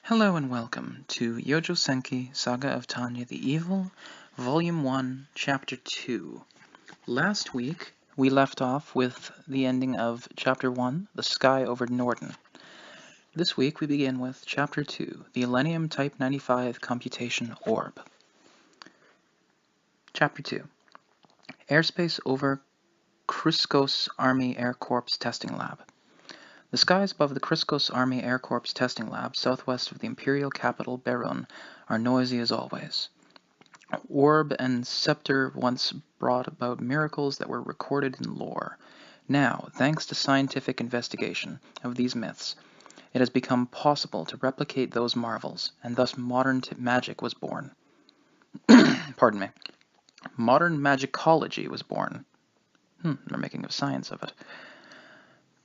Hello and welcome to Youjo Senki Saga of Tanya the Evil, Volume 1, Chapter 2. Last week, we left off with the ending of Chapter 1, The Sky Over Norden. This week, we begin with Chapter 2, The Elenium Type 95 Computation Orb. Chapter 2, Airspace over Kriskos Army Air Corps Testing Lab. The skies above the Kriskos Army Air Corps Testing Lab, southwest of the imperial capital, Berun, are noisy as always. Orb and Scepter once brought about miracles that were recorded in lore. Now, thanks to scientific investigation of these myths, it has become possible to replicate those marvels, and thus modern magic was born. Pardon me. Modern magicology was born. They're making a science of it.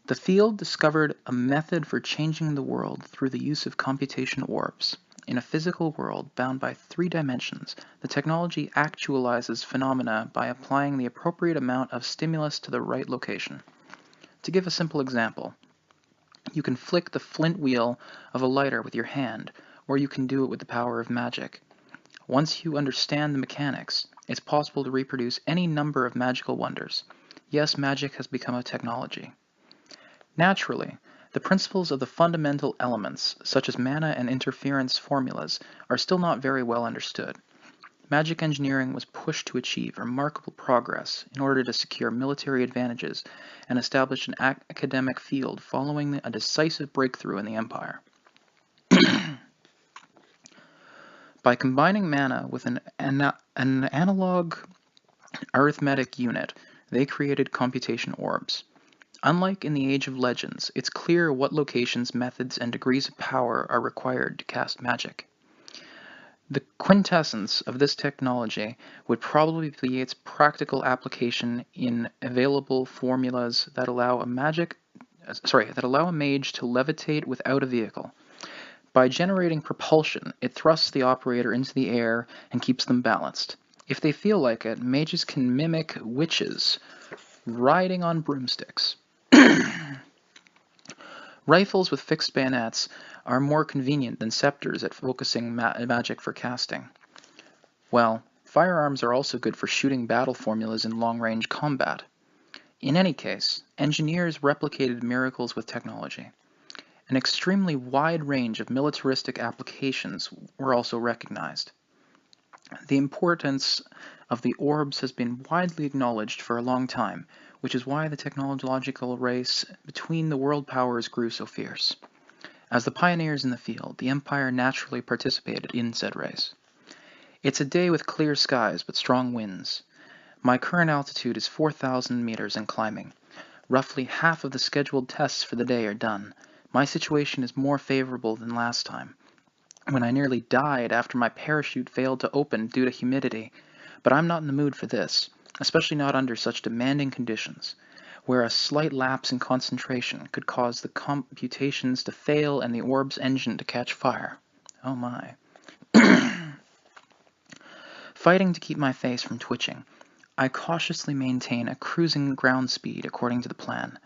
The field discovered a method for changing the world through the use of computation orbs. In a physical world bound by 3 dimensions, the technology actualizes phenomena by applying the appropriate amount of stimulus to the right location. To give a simple example, you can flick the flint wheel of a lighter with your hand, or you can do it with the power of magic. Once you understand the mechanics, it's possible to reproduce any number of magical wonders. Yes, magic has become a technology. Naturally, the principles of the fundamental elements, such as mana and interference formulas, are still not very well understood. Magic engineering was pushed to achieve remarkable progress in order to secure military advantages and establish an academic field following a decisive breakthrough in the Empire. By combining mana with an analog arithmetic unit, they created computation orbs. Unlike in the Age of Legends, it's clear what locations, methods, and degrees of power are required to cast magic. The quintessence of this technology would probably be its practical application in available formulas that allow a mage to levitate without a vehicle. By generating propulsion, it thrusts the operator into the air and keeps them balanced. If they feel like it, mages can mimic witches riding on broomsticks. Rifles with fixed bayonets are more convenient than scepters at focusing magic for casting. Well, firearms are also good for shooting battle formulas in long-range combat. In any case, engineers replicated miracles with technology. An extremely wide range of militaristic applications were also recognized. The importance of the orbs has been widely acknowledged for a long time, which is why the technological race between the world powers grew so fierce. As the pioneers in the field, the Empire naturally participated in said race. It's a day with clear skies but strong winds. My current altitude is 4,000 meters and climbing. Roughly half of the scheduled tests for the day are done. My situation is more favorable than last time, when I nearly died after my parachute failed to open due to humidity, but I'm not in the mood for this, especially not under such demanding conditions, where a slight lapse in concentration could cause the computations to fail and the orb's engine to catch fire. Oh my. Fighting to keep my face from twitching, I cautiously maintain a cruising ground speed according to the plan.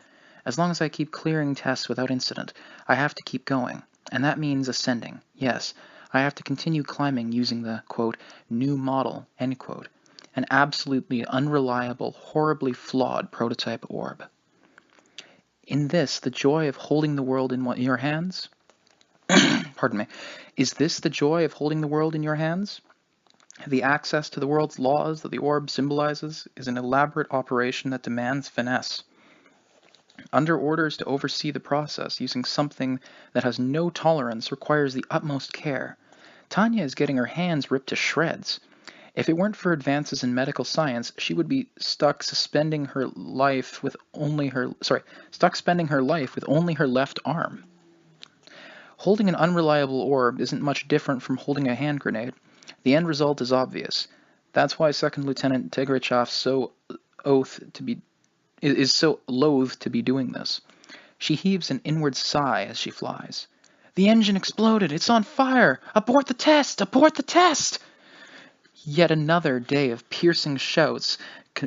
As long as I keep clearing tests without incident, I have to keep going, and that means ascending. Yes, I have to continue climbing using the, quote, new model, end quote, an absolutely unreliable, horribly flawed prototype orb. In this, the joy of holding the world in your hands? Pardon me. Is this the joy of holding the world in your hands? The access to the world's laws that the orb symbolizes is an elaborate operation that demands finesse. Under orders to oversee the process using something that has no tolerance requires the utmost care. Tanya is getting her hands ripped to shreds. If it weren't for advances in medical science, she would be spending her life with only her left arm. Holding an unreliable orb isn't much different from holding a hand grenade. The end result is obvious. That's why Second Lieutenant Tegrachov is so loath to be doing this. She heaves an inward sigh as she flies. The engine exploded! It's on fire! Abort the test! Abort the test! Yet another day of piercing shouts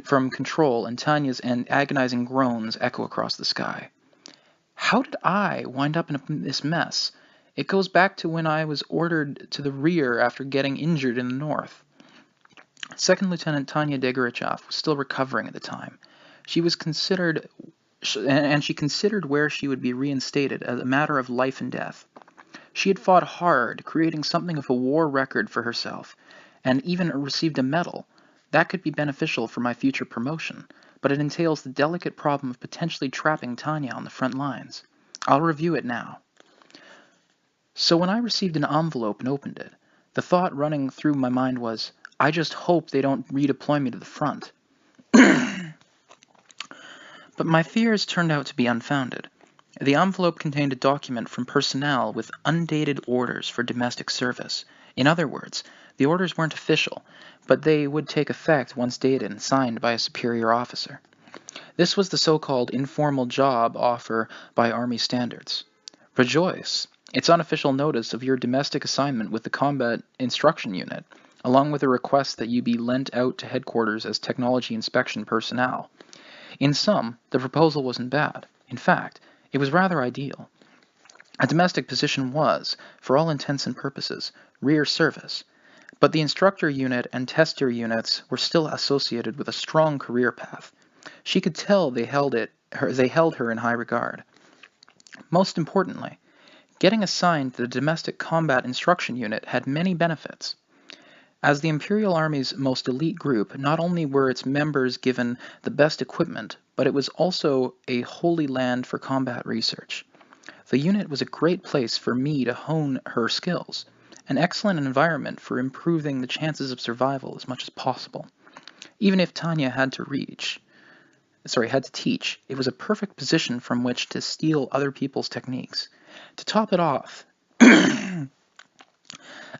from control and Tanya's agonizing groans echo across the sky. How did I wind up in this mess? It goes back to when I was ordered to the rear after getting injured in the north. Second Lieutenant Tanya Degorichov was still recovering at the time. She considered where she would be reinstated as a matter of life and death. She had fought hard, creating something of a war record for herself, and even received a medal. That could be beneficial for my future promotion, but it entails the delicate problem of potentially trapping Tanya on the front lines. I'll review it now. So when I received an envelope and opened it, the thought running through my mind was, I just hope they don't redeploy me to the front. But my fears turned out to be unfounded. The envelope contained a document from personnel with undated orders for domestic service. In other words, the orders weren't official, but they would take effect once dated and signed by a superior officer. This was the so-called informal job offer by Army standards. Rejoice! It's unofficial notice of your domestic assignment with the Combat Instruction Unit, along with a request that you be lent out to headquarters as technology inspection personnel. In sum, the proposal wasn't bad. In fact, it was rather ideal. A domestic position was, for all intents and purposes, rear service, but the instructor unit and tester units were still associated with a strong career path. She could tell they held her in high regard. Most importantly, getting assigned to the domestic combat instruction unit had many benefits. As the Imperial Army's most elite group, not only were its members given the best equipment, but it was also a holy land for combat research. The unit was a great place for me to hone her skills, an excellent environment for improving the chances of survival as much as possible. Even if Tanya had to teach, it was a perfect position from which to steal other people's techniques. To top it off,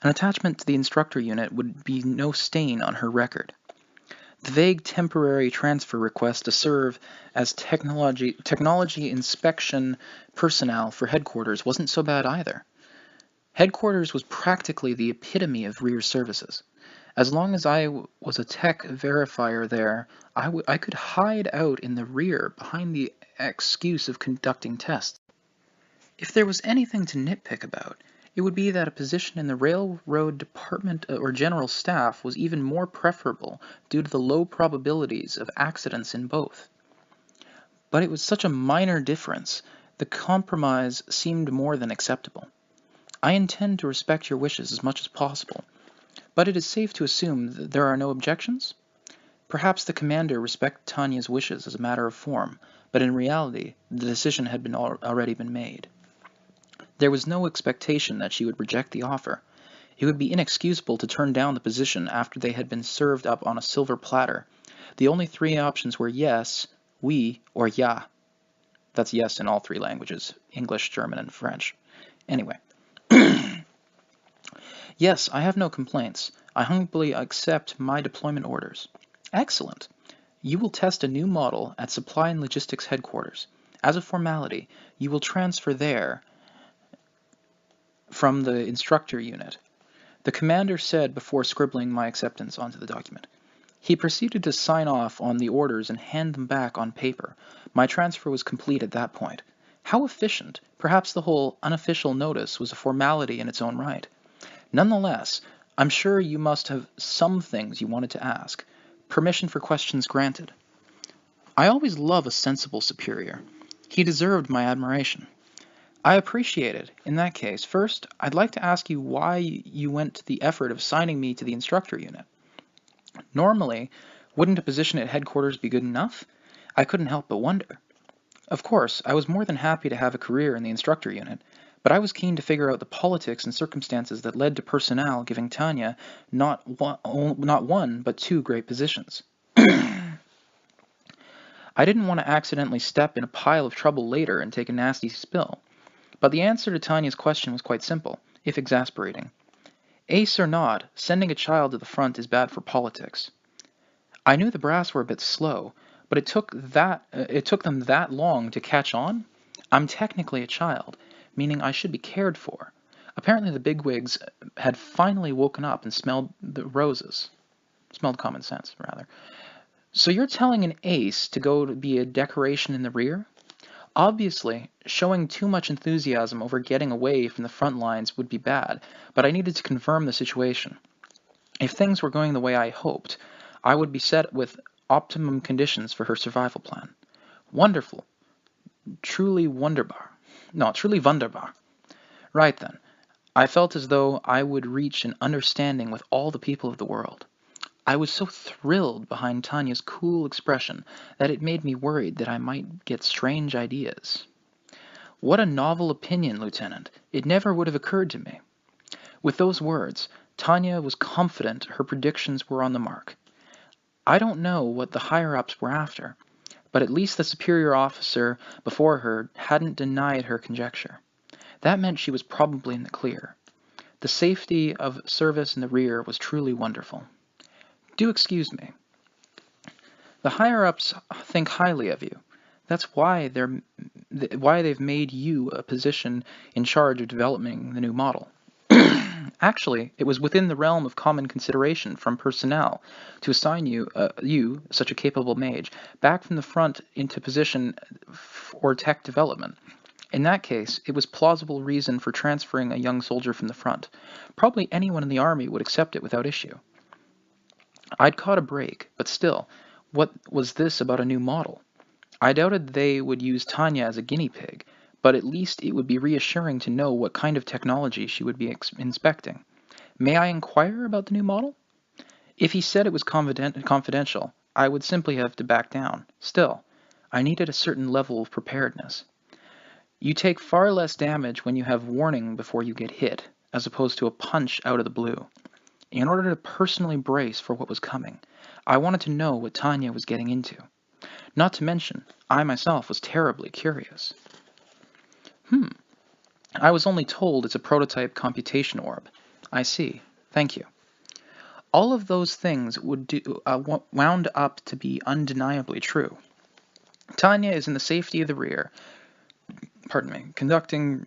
an attachment to the instructor unit would be no stain on her record. The vague temporary transfer request to serve as technology inspection personnel for headquarters wasn't so bad either. Headquarters was practically the epitome of rear services. As long as I was a tech verifier there, I could hide out in the rear behind the excuse of conducting tests. If there was anything to nitpick about, it would be that a position in the railroad department or general staff was even more preferable due to the low probabilities of accidents in both. But it was such a minor difference, the compromise seemed more than acceptable. I intend to respect your wishes as much as possible, but it is safe to assume that there are no objections? Perhaps the commander respected Tanya's wishes as a matter of form, but in reality, the decision had already been made. There was no expectation that she would reject the offer. It would be inexcusable to turn down the position after they had been served up on a silver platter. The only three options were yes, oui, or ja. That's yes in all three languages, English, German, and French. Anyway. Yes, I have no complaints. I humbly accept my deployment orders. Excellent. You will test a new model at Supply and Logistics Headquarters. As a formality, you will transfer there from the instructor unit, the commander said before scribbling my acceptance onto the document. He proceeded to sign off on the orders and hand them back on paper. My transfer was complete at that point. How efficient! Perhaps the whole unofficial notice was a formality in its own right. Nonetheless, I'm sure you must have some things you wanted to ask. Permission for questions granted. I always love a sensible superior. He deserved my admiration. I appreciate it. In that case, first, I'd like to ask you why you went to the effort of assigning me to the instructor unit. Normally, wouldn't a position at headquarters be good enough? I couldn't help but wonder. Of course, I was more than happy to have a career in the instructor unit, but I was keen to figure out the politics and circumstances that led to personnel giving Tanya not one, but two great positions. I didn't want to accidentally step in a pile of trouble later and take a nasty spill. But the answer to Tanya's question was quite simple, if exasperating. Ace or not, sending a child to the front is bad for politics. I knew the brass were a bit slow, but it took them that long to catch on? I'm technically a child, meaning I should be cared for. Apparently the bigwigs had finally woken up and smelled the roses. Smelled common sense, rather. So you're telling an ace to go to be a decoration in the rear? Obviously, showing too much enthusiasm over getting away from the front lines would be bad, but I needed to confirm the situation. If things were going the way I hoped, I would be set with optimum conditions for her survival plan. Wonderful. Truly wunderbar. No, truly wunderbar. Right then. I felt as though I would reach an understanding with all the people of the world. I was so thrilled behind Tanya's cool expression that it made me worried that I might get strange ideas. What a novel opinion, Lieutenant. It never would have occurred to me. With those words, Tanya was confident her predictions were on the mark. I don't know what the higher-ups were after, but at least the superior officer before her hadn't denied her conjecture. That meant she was probably in the clear. The safety of service in the rear was truly wonderful. Do excuse me. The higher-ups think highly of you. That's why they've made you a position in charge of developing the new model. Actually, it was within the realm of common consideration from personnel to assign you, such a capable mage, back from the front into position for tech development. In that case, it was plausible reason for transferring a young soldier from the front. Probably anyone in the army would accept it without issue. I'd caught a break, but still, what was this about a new model? I doubted they would use Tanya as a guinea pig, but at least it would be reassuring to know what kind of technology she would be inspecting. May I inquire about the new model? If he said it was confidential, I would simply have to back down. Still, I needed a certain level of preparedness. You take far less damage when you have warning before you get hit, as opposed to a punch out of the blue. In order to personally brace for what was coming, I wanted to know what Tanya was getting into. Not to mention, I myself was terribly curious. I was only told it's a prototype computation orb. I see. Thank you. All of those things wound up to be undeniably true. Tanya is in the safety of the rear, conducting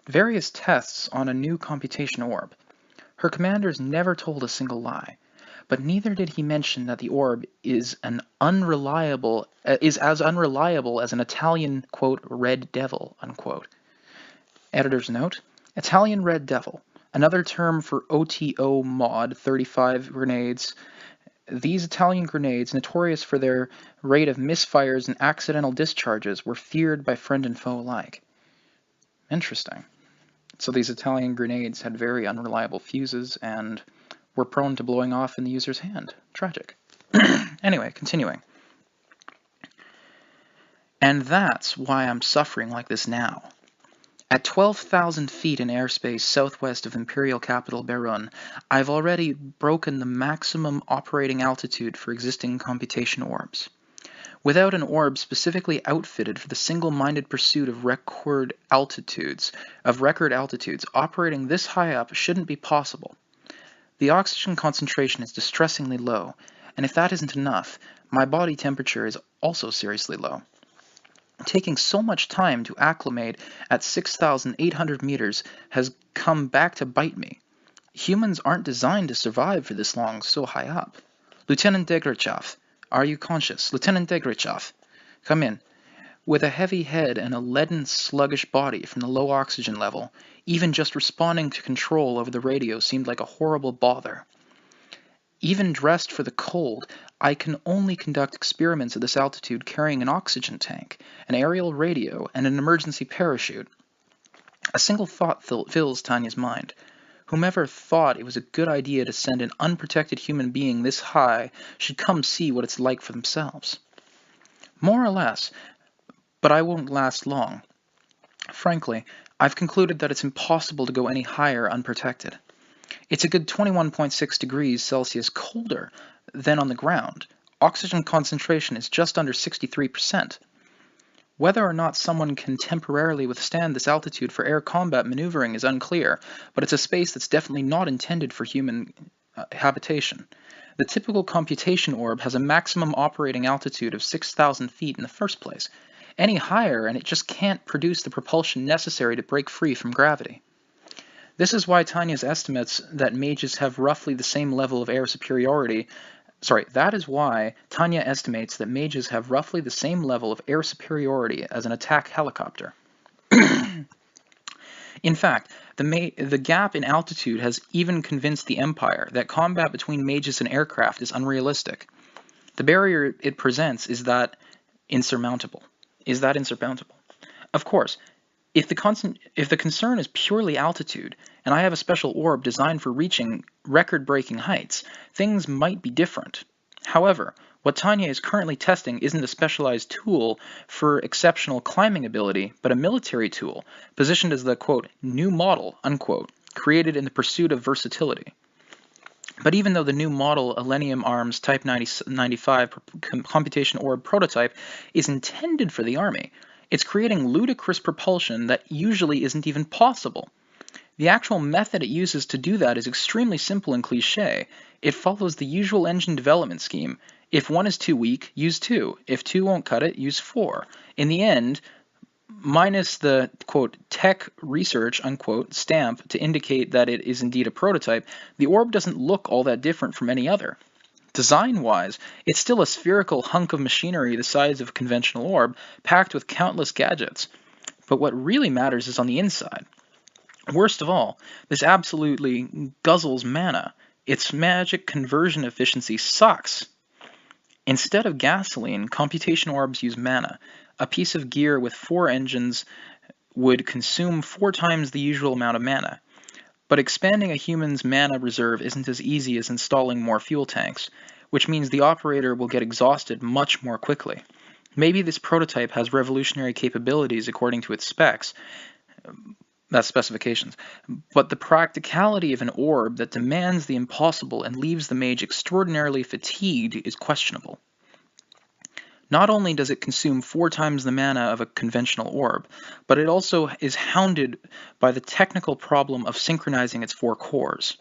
various tests on a new computation orb. Her commanders never told a single lie, but neither did he mention that the orb is as unreliable as an Italian, quote, red devil, unquote. Editor's note, Italian red devil, another term for OTO mod 35 grenades. These Italian grenades, notorious for their rate of misfires and accidental discharges, were feared by friend and foe alike. Interesting. So these Italian grenades had very unreliable fuses and were prone to blowing off in the user's hand. Tragic. Anyway, continuing. And that's why I'm suffering like this now. At 12,000 feet in airspace southwest of Imperial capital Berun, I've already broken the maximum operating altitude for existing computation orbs. Without an orb specifically outfitted for the single-minded pursuit of record altitudes, operating this high up shouldn't be possible. The oxygen concentration is distressingly low, and if that isn't enough, my body temperature is also seriously low. Taking so much time to acclimate at 6,800 meters has come back to bite me. Humans aren't designed to survive for this long so high up. Lieutenant Degrichov, are you conscious? Lieutenant Degrichov, come in. With a heavy head and a leaden, sluggish body from the low oxygen level, even just responding to control over the radio seemed like a horrible bother. Even dressed for the cold, I can only conduct experiments at this altitude carrying an oxygen tank, an aerial radio, and an emergency parachute. A single thought fills Tanya's mind. Whomever thought it was a good idea to send an unprotected human being this high should come see what it's like for themselves. More or less, but I won't last long. Frankly, I've concluded that it's impossible to go any higher unprotected. It's a good 21.6 degrees Celsius colder than on the ground. Oxygen concentration is just under 63%. Whether or not someone can temporarily withstand this altitude for air combat maneuvering is unclear, but it's a space that's definitely not intended for human habitation. The typical computation orb has a maximum operating altitude of 6,000 feet in the first place. Any higher and it just can't produce the propulsion necessary to break free from gravity. This is why Tanya's estimates that mages have roughly the same level of air superiority That is why Tanya estimates that mages have roughly the same level of air superiority as an attack helicopter. In fact, the gap in altitude has even convinced the Empire that combat between mages and aircraft is unrealistic. The barrier it presents is that insurmountable. Of course, if the concern is purely altitude, and I have a special orb designed for reaching record-breaking heights, things might be different. However, what Tanya is currently testing isn't a specialized tool for exceptional climbing ability, but a military tool, positioned as the, quote, new model, unquote, created in the pursuit of versatility. But even though the new model Elenium Arms Type 95 Computation Orb prototype is intended for the Army, it's creating ludicrous propulsion that usually isn't even possible. The actual method it uses to do that is extremely simple and cliché. It follows the usual engine development scheme. If 1 is too weak, use 2. If 2 won't cut it, use 4. In the end, minus the, quote, tech research, unquote, stamp to indicate that it is indeed a prototype, the orb doesn't look all that different from any other. Design-wise, it's still a spherical hunk of machinery the size of a conventional orb, packed with countless gadgets. But what really matters is on the inside. Worst of all, this absolutely guzzles mana. Its magic conversion efficiency sucks. Instead of gasoline, computation orbs use mana. A piece of gear with 4 engines would consume 4 times the usual amount of mana. But expanding a human's mana reserve isn't as easy as installing more fuel tanks, which means the operator will get exhausted much more quickly. Maybe this prototype has revolutionary capabilities according to its specifications, but the practicality of an orb that demands the impossible and leaves the mage extraordinarily fatigued is questionable. Not only does it consume 4 times the mana of a conventional orb, but it also is hounded by the technical problem of synchronizing its 4 cores.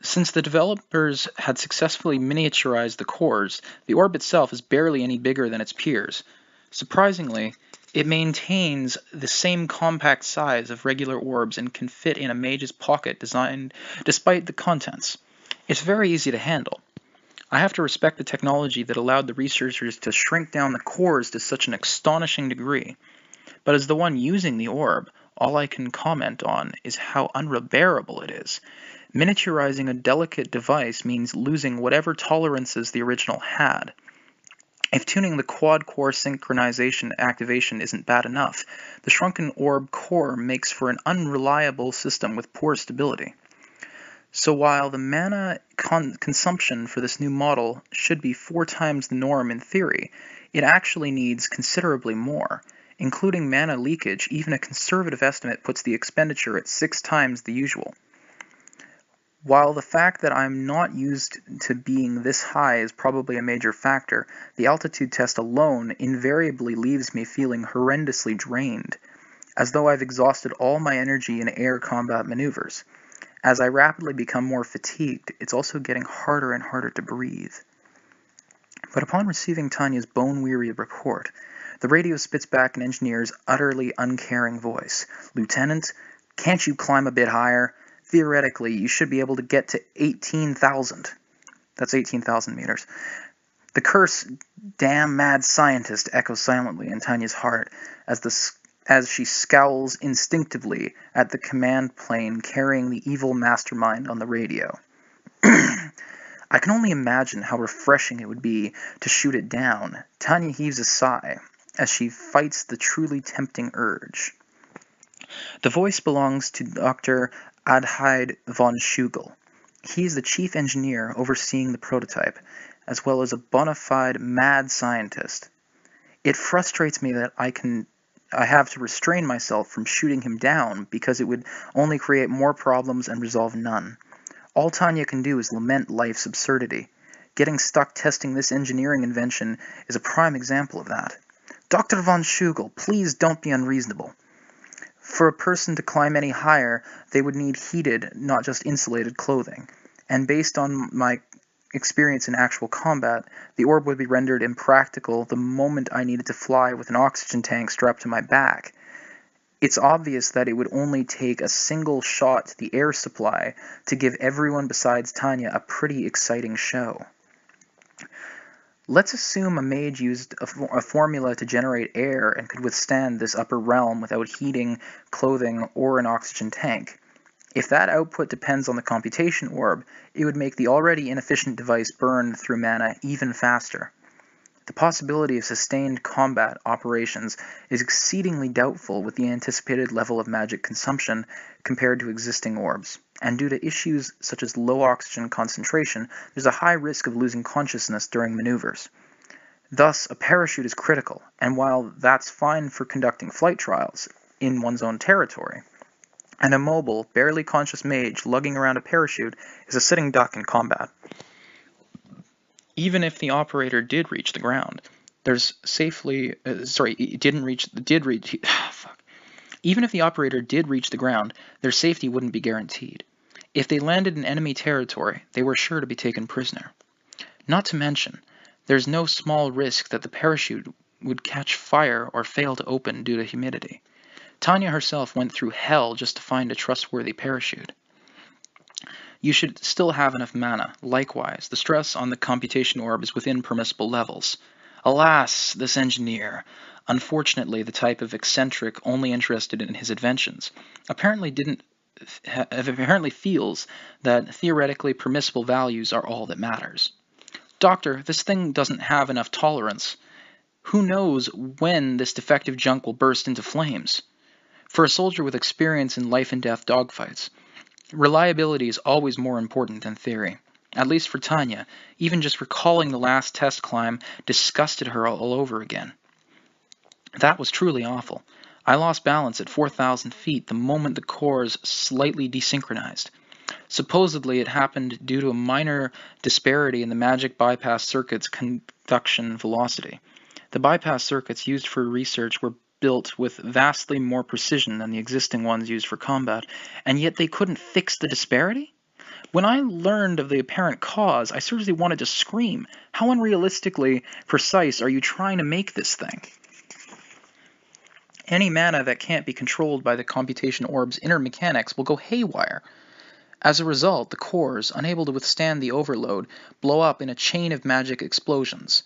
Since the developers had successfully miniaturized the cores, the orb itself is barely any bigger than its peers. Surprisingly, it maintains the same compact size of regular orbs and can fit in a mage's pocket despite the contents. It's very easy to handle. I have to respect the technology that allowed the researchers to shrink down the cores to such an astonishing degree. But as the one using the orb, all I can comment on is how unbearable it is. Miniaturizing a delicate device means losing whatever tolerances the original had. If tuning the quad-core synchronization activation isn't bad enough, the shrunken orb core makes for an unreliable system with poor stability. So while the mana consumption for this new model should be 4 times the norm in theory, it actually needs considerably more. Including mana leakage, even a conservative estimate puts the expenditure at 6 times the usual. While the fact that I'm not used to being this high is probably a major factor, the altitude test alone invariably leaves me feeling horrendously drained, as though I've exhausted all my energy in air combat maneuvers. As I rapidly become more fatigued, it's also getting harder and harder to breathe. But upon receiving Tanya's bone-weary report, the radio spits back an engineer's utterly uncaring voice. "Lieutenant, can't you climb a bit higher? Theoretically, you should be able to get to 18,000. That's 18,000 meters. The curse, "damn mad scientist," echoes silently in Tanya's heart as she scowls instinctively at the command plane carrying the evil mastermind on the radio. I can only imagine how refreshing it would be to shoot it down. Tanya heaves a sigh as she fights the truly tempting urge. The voice belongs to Dr. Adhaid von Schugel. He is the chief engineer overseeing the prototype, as well as a bona fide mad scientist. It frustrates me that I have to restrain myself from shooting him down because it would only create more problems and resolve none. All Tanya can do is lament life's absurdity. Getting stuck testing this engineering invention is a prime example of that. Dr. von Schugel, please don't be unreasonable. For a person to climb any higher, they would need heated, not just insulated clothing. And based on my experience in actual combat, the orb would be rendered impractical the moment I needed to fly with an oxygen tank strapped to my back. It's obvious that it would only take a single shot to the air supply to give everyone besides Tanya a pretty exciting show. Let's assume a mage used a formula to generate air and could withstand this upper realm without heating, clothing, or an oxygen tank. If that output depends on the computation orb, it would make the already inefficient device burn through mana even faster. The possibility of sustained combat operations is exceedingly doubtful with the anticipated level of magic consumption compared to existing orbs, and due to issues such as low oxygen concentration, there's a high risk of losing consciousness during maneuvers. Thus, a parachute is critical, and while that's fine for conducting flight trials in one's own territory, an immobile, barely conscious mage lugging around a parachute is a sitting duck in combat. Even if the operator did reach the ground, Even if the operator did reach the ground, their safety wouldn't be guaranteed. If they landed in enemy territory, they were sure to be taken prisoner. Not to mention, there's no small risk that the parachute would catch fire or fail to open due to humidity. Tanya herself went through hell just to find a trustworthy parachute. You should still have enough mana. Likewise, the stress on the computation orb is within permissible levels. Alas, this engineer, unfortunately the type of eccentric only interested in his inventions, apparently feels that theoretically permissible values are all that matters. Doctor, this thing doesn't have enough tolerance. Who knows when this defective junk will burst into flames? For a soldier with experience in life and death dogfights, reliability is always more important than theory. At least for Tanya, even just recalling the last test climb disgusted her all over again. That was truly awful. I lost balance at 4,000 feet the moment the cores slightly desynchronized. Supposedly it happened due to a minor disparity in the magic bypass circuit's conduction velocity. The bypass circuits used for research were built with vastly more precision than the existing ones used for combat, and yet they couldn't fix the disparity? When I learned of the apparent cause, I seriously wanted to scream. How unrealistically precise are you trying to make this thing? Any mana that can't be controlled by the computation orb's inner mechanics will go haywire. As a result, the cores, unable to withstand the overload, blow up in a chain of magic explosions.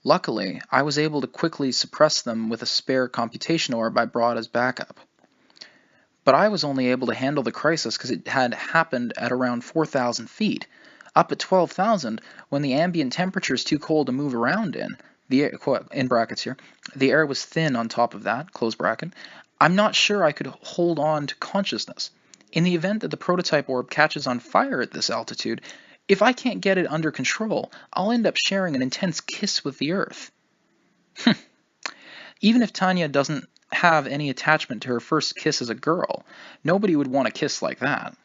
Luckily, I was able to quickly suppress them with a spare computation orb I brought as backup. But I was only able to handle the crisis because it had happened at around 4,000 feet. Up at 12,000, when the ambient temperature is too cold to move around in brackets here, the air was thin on top of that, close bracket, I'm not sure I could hold on to consciousness. In the event that the prototype orb catches on fire at this altitude, if I can't get it under control, I'll end up sharing an intense kiss with the Earth. Even if Tanya doesn't have any attachment to her first kiss as a girl, nobody would want a kiss like that.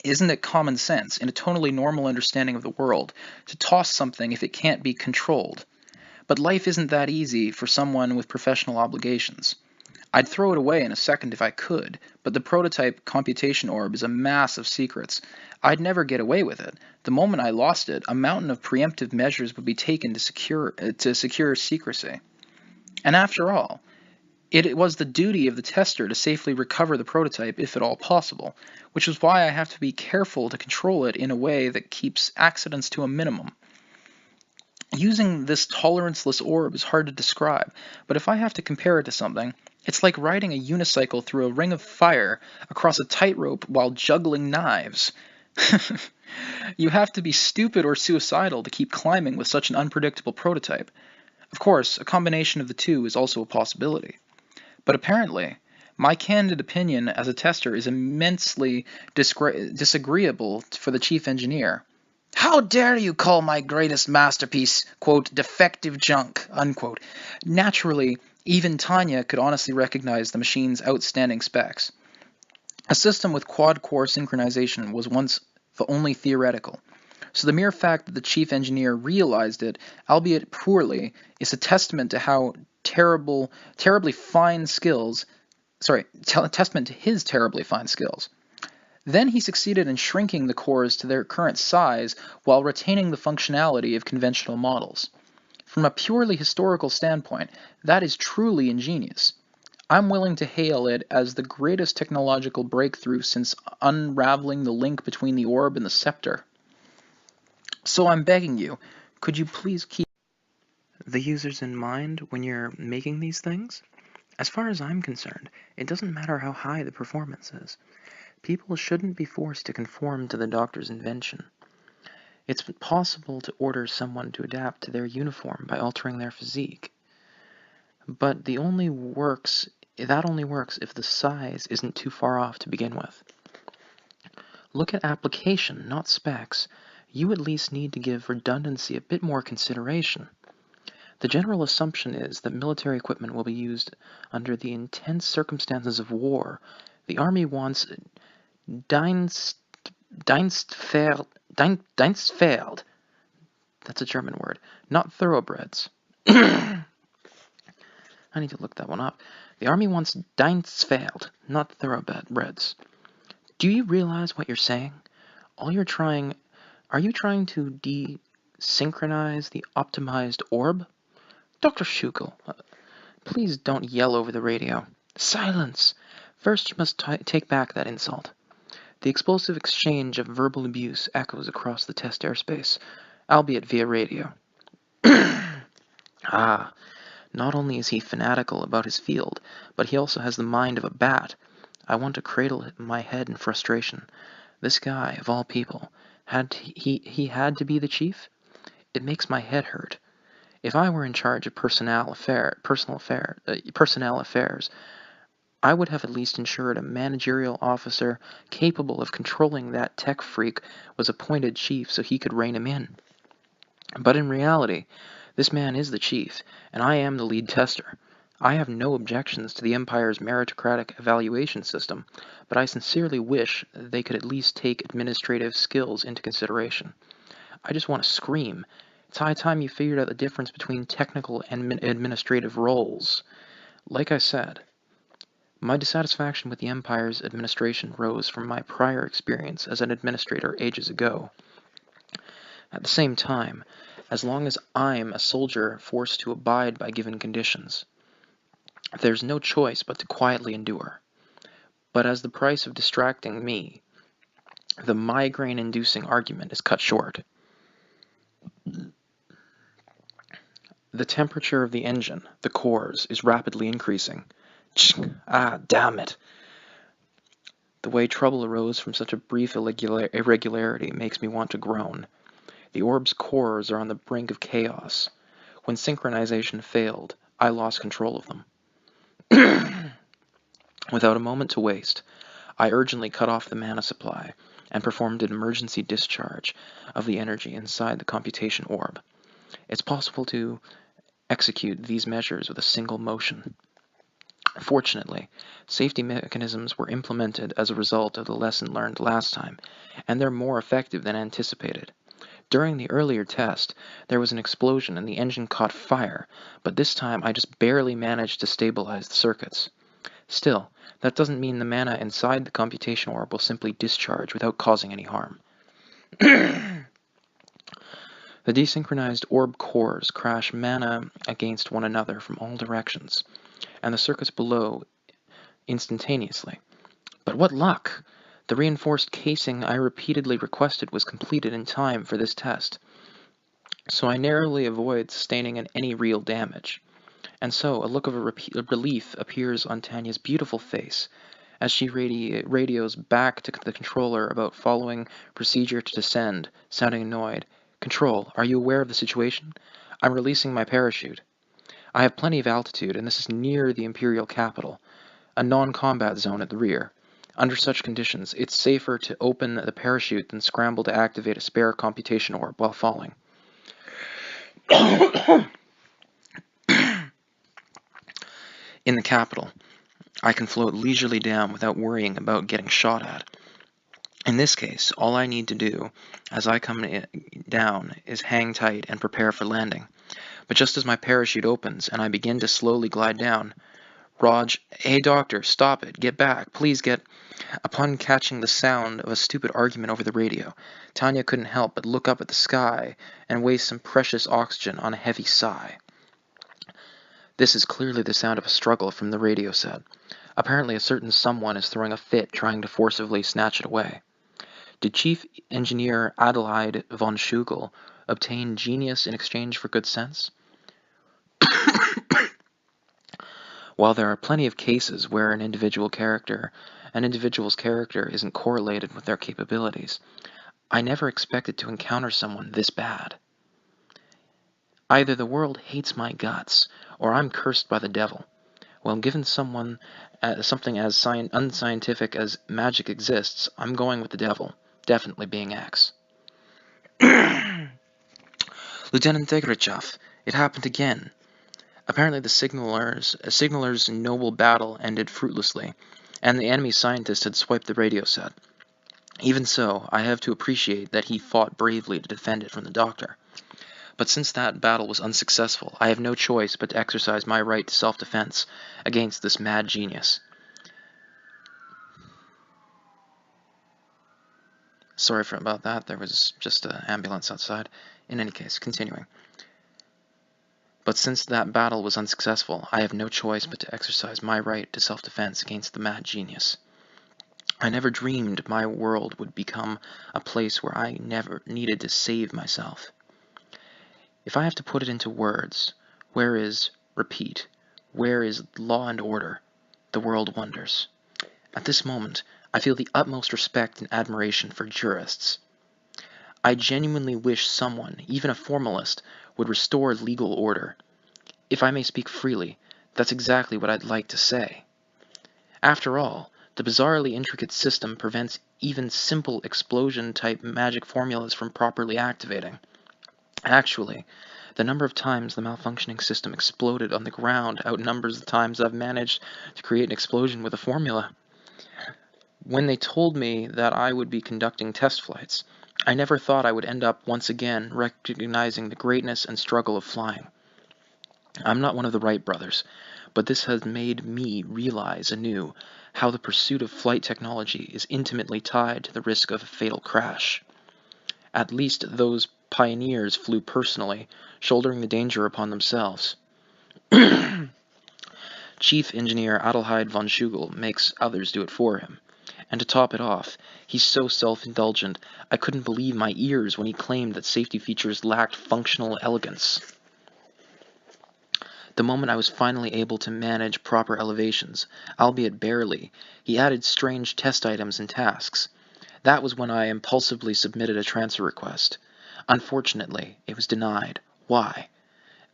Isn't it common sense, in a totally normal understanding of the world, to toss something if it can't be controlled? But life isn't that easy for someone with professional obligations. I'd throw it away in a second if I could, but the prototype computation orb is a mass of secrets. I'd never get away with it. The moment I lost it, a mountain of preemptive measures would be taken to secure secrecy. And after all, it was the duty of the tester to safely recover the prototype if at all possible, which is why I have to be careful to control it in a way that keeps accidents to a minimum. Using this toleranceless orb is hard to describe, but if I have to compare it to something, it's like riding a unicycle through a ring of fire across a tightrope while juggling knives. You have to be stupid or suicidal to keep climbing with such an unpredictable prototype. Of course, a combination of the two is also a possibility. But apparently, my candid opinion as a tester is immensely disagreeable for the chief engineer. How dare you call my greatest masterpiece, quote, defective junk, unquote. Naturally, even Tanya could honestly recognize the machine's outstanding specs. A system with quad-core synchronization was once only theoretical, so the mere fact that the chief engineer realized it, albeit poorly, is a testament to how testament to his terribly fine skills. Then he succeeded in shrinking the cores to their current size while retaining the functionality of conventional models. From a purely historical standpoint, that is truly ingenious. I'm willing to hail it as the greatest technological breakthrough since unraveling the link between the orb and the scepter. So I'm begging you, could you please keep the users in mind when you're making these things? As far as I'm concerned, it doesn't matter how high the performance is. People shouldn't be forced to conform to the doctor's invention. It's possible to order someone to adapt to their uniform by altering their physique, but that only works if the size isn't too far off to begin with. Look at application, not specs. You at least need to give redundancy a bit more consideration. The general assumption is that military equipment will be used under the intense circumstances of war. The Army wants Dienstfeld, that's a German word, not thoroughbreds. I need to look that one up. The Army wants Dienstfeld, not thoroughbreds. Do you realize what you're saying? Are you trying to desynchronize the optimized orb? Dr. Schugel, please don't yell over the radio. Silence! First you must take back that insult. The explosive exchange of verbal abuse echoes across the test airspace, albeit via radio. Ah, not only is he fanatical about his field, but he also has the mind of a bat. I want to cradle my head in frustration. This guy, of all people, he had to be the chief? It makes my head hurt. If I were in charge of personnel affairs, I would have at least ensured a managerial officer capable of controlling that tech freak was appointed chief so he could rein him in. But in reality, this man is the chief, and I am the lead tester. I have no objections to the Empire's meritocratic evaluation system, but I sincerely wish they could at least take administrative skills into consideration. I just want to scream. It's high time you figured out the difference between technical and administrative roles. Like I said, my dissatisfaction with the Empire's administration rose from my prior experience as an administrator ages ago. At the same time, as long as I'm a soldier forced to abide by given conditions, there's no choice but to quietly endure. But as the price of distracting me, the migraine-inducing argument is cut short. The temperature of the engine, the cores, is rapidly increasing. Ah, damn it. The way trouble arose from such a brief irregularity makes me want to groan. The orb's cores are on the brink of chaos. When synchronization failed, I lost control of them. Without a moment to waste, I urgently cut off the mana supply and performed an emergency discharge of the energy inside the Computation Orb. It's possible to execute these measures with a single motion. Fortunately, safety mechanisms were implemented as a result of the lesson learned last time, and they're more effective than anticipated. During the earlier test, there was an explosion and the engine caught fire, but this time I just barely managed to stabilize the circuits. Still, that doesn't mean the mana inside the Computation Orb will simply discharge without causing any harm. The desynchronized orb cores crash mana against one another from all directions, and the circuits below instantaneously. But what luck! The reinforced casing I repeatedly requested was completed in time for this test, so I narrowly avoid sustaining any real damage. And so a look of relief appears on Tanya's beautiful face as she radios back to the controller about following procedure to descend, sounding annoyed. Control, are you aware of the situation? I'm releasing my parachute. I have plenty of altitude, and this is near the Imperial capital, a non-combat zone at the rear. Under such conditions, it's safer to open the parachute than scramble to activate a spare computation orb while falling. In the capital, I can float leisurely down without worrying about getting shot at. In this case, all I need to do as I come down is hang tight and prepare for landing. But just as my parachute opens and I begin to slowly glide down, Raj, hey doctor, stop it, get back, please get... Upon catching the sound of a stupid argument over the radio, Tanya couldn't help but look up at the sky and waste some precious oxygen on a heavy sigh. This is clearly the sound of a struggle from the radio set. Apparently a certain someone is throwing a fit trying to forcibly snatch it away. Did Chief Engineer Adelaide von Schugel obtain genius in exchange for good sense? While there are plenty of cases where an individual's character isn't correlated with their capabilities, I never expected to encounter someone this bad. Either the world hates my guts, or I'm cursed by the devil. Well, given something as unscientific as magic exists, I'm going with the devil, definitely being X. Lieutenant Degrachev, it happened again. Apparently the signaler's noble battle ended fruitlessly, and the enemy scientist had swiped the radio set. Even so, I have to appreciate that he fought bravely to defend it from the doctor. But since that battle was unsuccessful, I have no choice but to exercise my right to self-defense against this mad genius. Sorry about that, there was just an ambulance outside. In any case, continuing. But since that battle was unsuccessful, I have no choice but to exercise my right to self-defense against the mad genius. I never dreamed my world would become a place where I never needed to save myself. If I have to put it into words, where is law and order? The world wonders. At this moment, I feel the utmost respect and admiration for jurists. I genuinely wish someone, even a formalist, would restore legal order. If I may speak freely, that's exactly what I'd like to say. After all, the bizarrely intricate system prevents even simple explosion-type magic formulas from properly activating. Actually, the number of times the malfunctioning system exploded on the ground outnumbers the times I've managed to create an explosion with a formula. When they told me that I would be conducting test flights, I never thought I would end up once again recognizing the greatness and struggle of flying. I'm not one of the Wright brothers, but this has made me realize anew how the pursuit of flight technology is intimately tied to the risk of a fatal crash. At least those pioneers flew personally, shouldering the danger upon themselves. Chief Engineer Adelheid von Schugel makes others do it for him. And to top it off, he's so self-indulgent, I couldn't believe my ears when he claimed that safety features lacked functional elegance. The moment I was finally able to manage proper elevations, albeit barely, he added strange test items and tasks. That was when I impulsively submitted a transfer request. Unfortunately, it was denied. Why?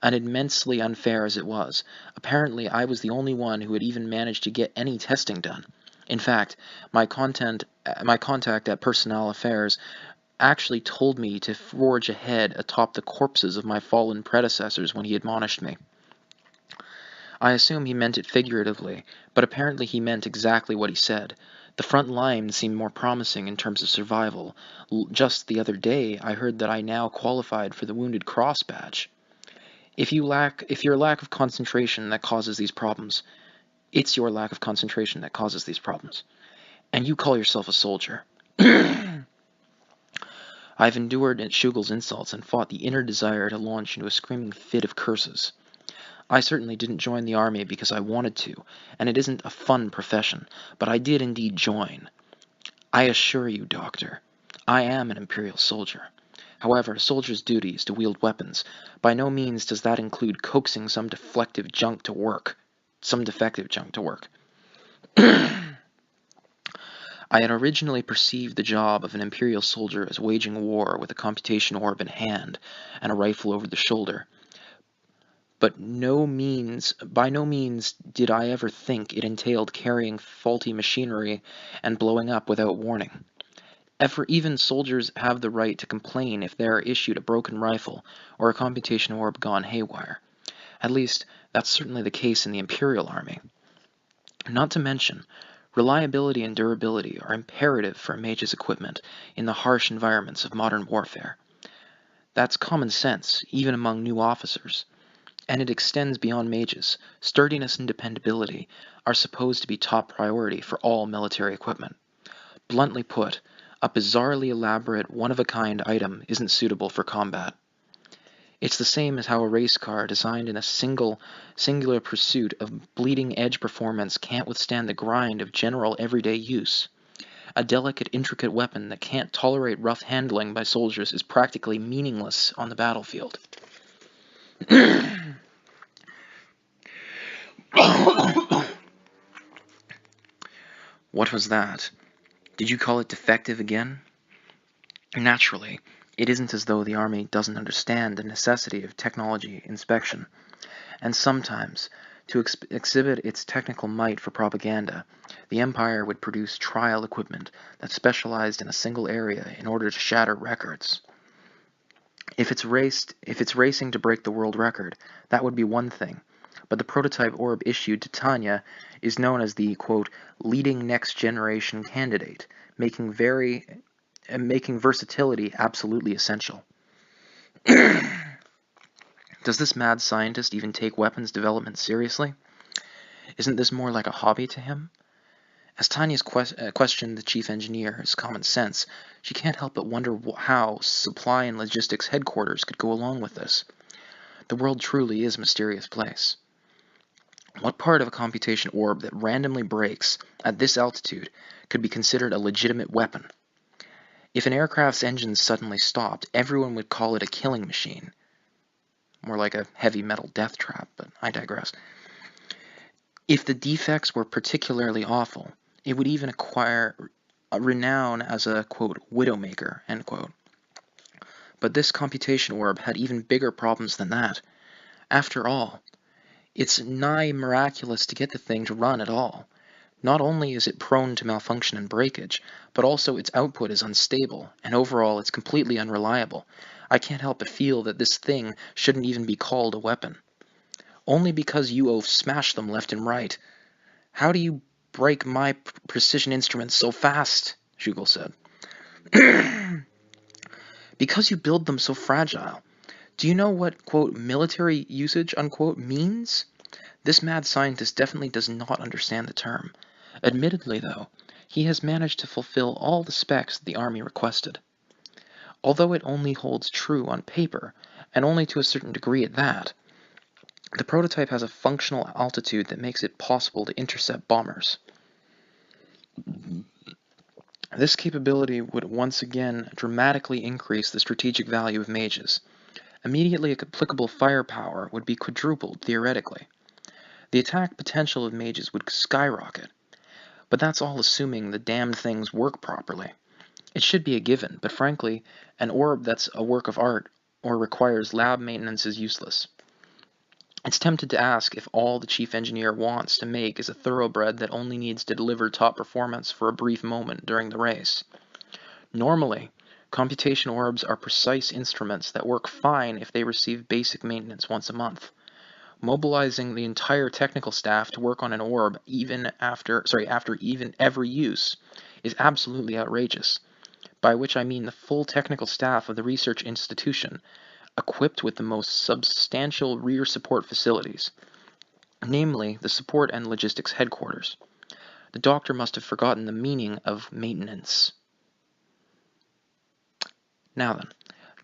And immensely unfair as it was, apparently I was the only one who had even managed to get any testing done. In fact, my contact at Personnel Affairs actually told me to forge ahead atop the corpses of my fallen predecessors when he admonished me. I assume he meant it figuratively, but apparently he meant exactly what he said. The front line seemed more promising in terms of survival. Just the other day, I heard that I now qualified for the Wounded Cross badge. If your lack of concentration that causes these problems, it's your lack of concentration that causes these problems. And you call yourself a soldier. I've endured Schugel's insults and fought the inner desire to launch into a screaming fit of curses. I certainly didn't join the army because I wanted to, and it isn't a fun profession, but I did indeed join. I assure you, Doctor, I am an Imperial soldier. However, a soldier's duty is to wield weapons. By no means does that include coaxing some defective junk to work. I had originally perceived the job of an Imperial soldier as waging war with a computation orb in hand and a rifle over the shoulder. But by no means did I ever think it entailed carrying faulty machinery and blowing up without warning. Even soldiers have the right to complain if they are issued a broken rifle or a computation orb gone haywire. At least, that's certainly the case in the Imperial Army. Not to mention, reliability and durability are imperative for a mage's equipment in the harsh environments of modern warfare. That's common sense, even among new officers. And it extends beyond mages. Sturdiness and dependability are supposed to be top priority for all military equipment. Bluntly put, a bizarrely elaborate, one-of-a-kind item isn't suitable for combat. It's the same as how a race car designed in a singular pursuit of bleeding-edge performance can't withstand the grind of general everyday use. A delicate, intricate weapon that can't tolerate rough handling by soldiers is practically meaningless on the battlefield. What was that? Did you call it defective again? Naturally, it isn't as though the Army doesn't understand the necessity of technology inspection, and sometimes, to exhibit its technical might for propaganda, the Empire would produce trial equipment that specialized in a single area in order to shatter records. If it's racing to break the world record, that would be one thing, but the prototype orb issued to Tanya is known as the, quote, leading next-generation candidate, making versatility absolutely essential. Does this mad scientist even take weapons development seriously? Isn't this more like a hobby to him? As Tanya's questioned the chief engineer's common sense, she can't help but wonder how supply and logistics headquarters could go along with this. The world truly is a mysterious place. What part of a computation orb that randomly breaks at this altitude could be considered a legitimate weapon? If an aircraft's engines suddenly stopped, everyone would call it a killing machine. More like a heavy metal death trap, but I digress. If the defects were particularly awful, it would even acquire a renown as a, quote, widowmaker, end quote. But this computation orb had even bigger problems than that. After all, it's nigh miraculous to get the thing to run at all. Not only is it prone to malfunction and breakage, but also its output is unstable, and overall it's completely unreliable. I can't help but feel that this thing shouldn't even be called a weapon. Only because you oaf smash them left and right. How do you break my precision instruments so fast? Jugal said. Because you build them so fragile. Do you know what, quote, military usage, unquote, means? This mad scientist definitely does not understand the term. Admittedly, though, he has managed to fulfill all the specs the Army requested. Although it only holds true on paper, and only to a certain degree at that, the prototype has a functional altitude that makes it possible to intercept bombers. This capability would once again dramatically increase the strategic value of mages. Immediately applicable firepower would be quadrupled, theoretically. The attack potential of mages would skyrocket. But that's all assuming the damned things work properly. It should be a given, but frankly, an orb that's a work of art or requires lab maintenance is useless. It's tempted to ask if all the chief engineer wants to make is a thoroughbred that only needs to deliver top performance for a brief moment during the race. Normally, computation orbs are precise instruments that work fine if they receive basic maintenance once a month. Mobilizing the entire technical staff to work on an orb after every use is absolutely outrageous, by which I mean the full technical staff of the research institution, equipped with the most substantial rear support facilities, namely the support and logistics headquarters. The doctor must have forgotten the meaning of maintenance. Now then,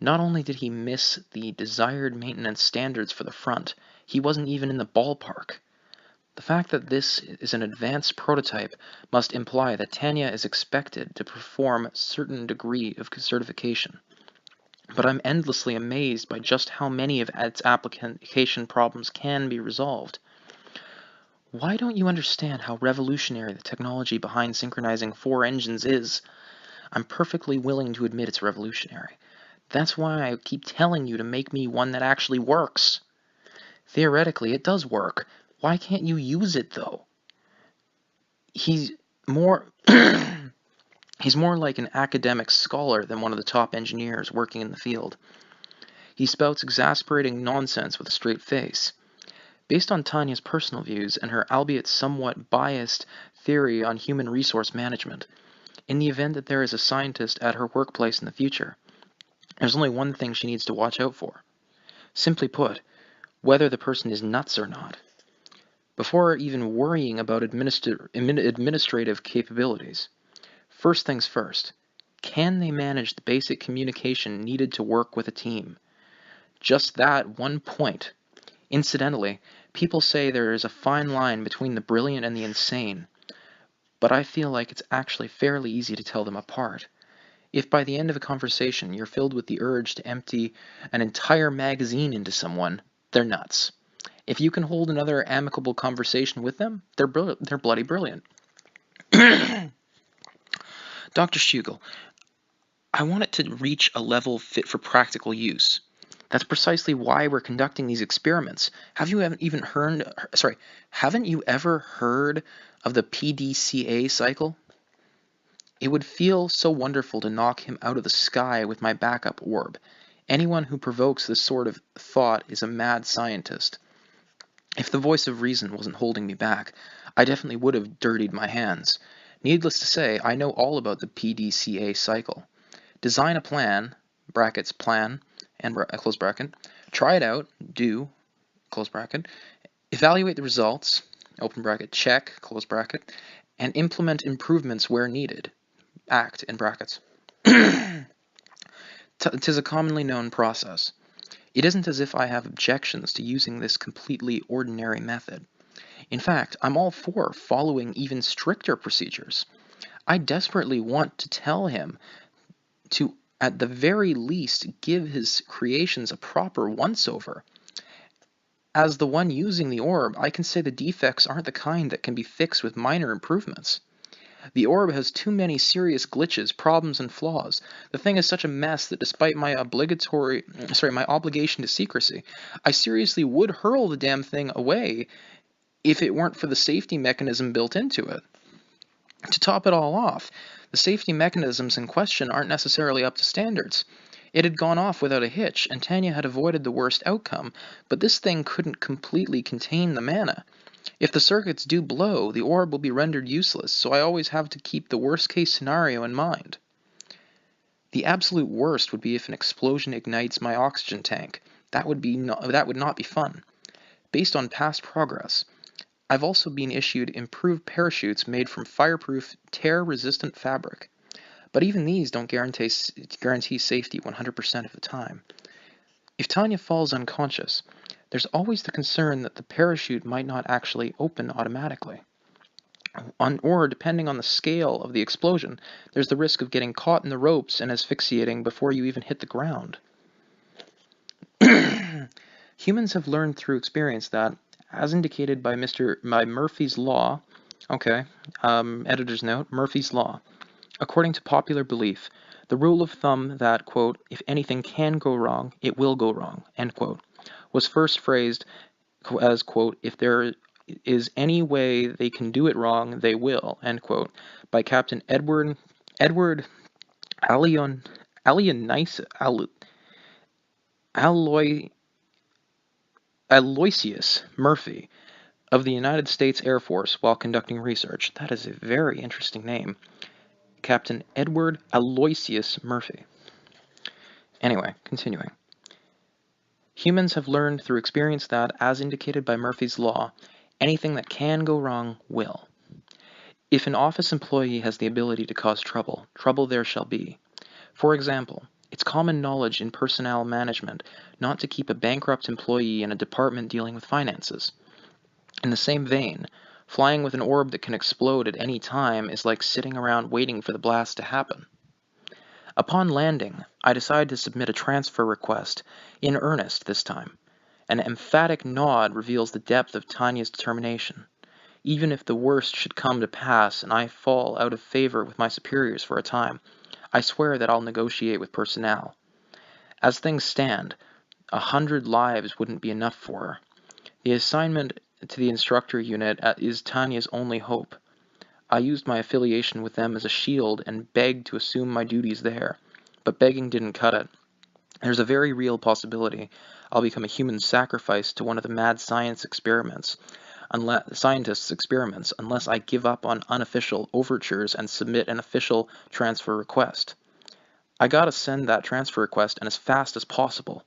not only did he miss the desired maintenance standards for the front, he wasn't even in the ballpark. The fact that this is an advanced prototype must imply that Tanya is expected to perform a certain degree of certification. But I'm endlessly amazed by just how many of its application problems can be resolved. Why don't you understand how revolutionary the technology behind synchronizing 4 engines is? I'm perfectly willing to admit it's revolutionary. That's why I keep telling you to make me one that actually works. Theoretically, it does work. Why can't you use it, though? He's more like an academic scholar than one of the top engineers working in the field. He spouts exasperating nonsense with a straight face. Based on Tanya's personal views and her albeit somewhat biased theory on human resource management, in the event that there is a scientist at her workplace in the future, there's only one thing she needs to watch out for. Simply put, whether the person is nuts or not. Before even worrying about administrative capabilities, first things first, can they manage the basic communication needed to work with a team? Just that one point. Incidentally, people say there is a fine line between the brilliant and the insane, but I feel like it's actually fairly easy to tell them apart. If by the end of a conversation you're filled with the urge to empty an entire magazine into someone, they're nuts. If you can hold another amicable conversation with them, they're bloody brilliant. Dr. Schugel, I want it to reach a level fit for practical use. That's precisely why we're conducting these experiments. Haven't you ever heard of the PDCA cycle? It would feel so wonderful to knock him out of the sky with my backup orb. Anyone who provokes this sort of thought is a mad scientist. If the voice of reason wasn't holding me back, I definitely would have dirtied my hands. Needless to say, I know all about the PDCA cycle. Design a plan, brackets plan, and close bracket, try it out, do, close bracket, evaluate the results, open bracket, check, close bracket, and implement improvements where needed, act, in brackets. 'Tis a commonly known process. It isn't as if I have objections to using this completely ordinary method. In fact, I'm all for following even stricter procedures. I desperately want to tell him to, at the very least, give his creations a proper once-over. As the one using the orb, I can say the defects aren't the kind that can be fixed with minor improvements. The orb has too many serious glitches, problems, and flaws. The thing is such a mess that despite my obligation to secrecy, I seriously would hurl the damn thing away if it weren't for the safety mechanism built into it. To top it all off, the safety mechanisms in question aren't necessarily up to standards. It had gone off without a hitch, and Tanya had avoided the worst outcome, but this thing couldn't completely contain the mana. If the circuits do blow, the orb will be rendered useless, so I always have to keep the worst-case scenario in mind. The absolute worst would be if an explosion ignites my oxygen tank. That would not be fun. Based on past progress, I've also been issued improved parachutes made from fireproof, tear-resistant fabric. But even these don't guarantee safety 100% of the time. If Tanya falls unconscious, there's always the concern that the parachute might not actually open automatically. Or, depending on the scale of the explosion, there's the risk of getting caught in the ropes and asphyxiating before you even hit the ground. Humans have learned through experience that, as indicated by Murphy's Law, editor's note, Murphy's Law, according to popular belief, the rule of thumb that, quote, if anything can go wrong, it will go wrong, end quote, was first phrased as, quote, if there is any way they can do it wrong, they will, end quote, by Captain Edward Aloysius Murphy of the United States Air Force while conducting research. That is a very interesting name. Captain Edward Aloysius Murphy. Anyway, continuing. Humans have learned through experience that, as indicated by Murphy's Law, anything that can go wrong will. If an office employee has the ability to cause trouble, trouble there shall be. For example, it's common knowledge in personnel management not to keep a bankrupt employee in a department dealing with finances. In the same vein, flying with an orb that can explode at any time is like sitting around waiting for the blast to happen. Upon landing, I decide to submit a transfer request, in earnest this time. An emphatic nod reveals the depth of Tanya's determination. Even if the worst should come to pass and I fall out of favor with my superiors for a time, I swear that I'll negotiate with personnel. As things stand, 100 lives wouldn't be enough for her. The assignment to the instructor unit is Tanya's only hope. I used my affiliation with them as a shield and begged to assume my duties there, but begging didn't cut it. There's a very real possibility I'll become a human sacrifice to one of the mad scientists' experiments, unless I give up on unofficial overtures and submit an official transfer request. I gotta send that transfer request and as fast as possible.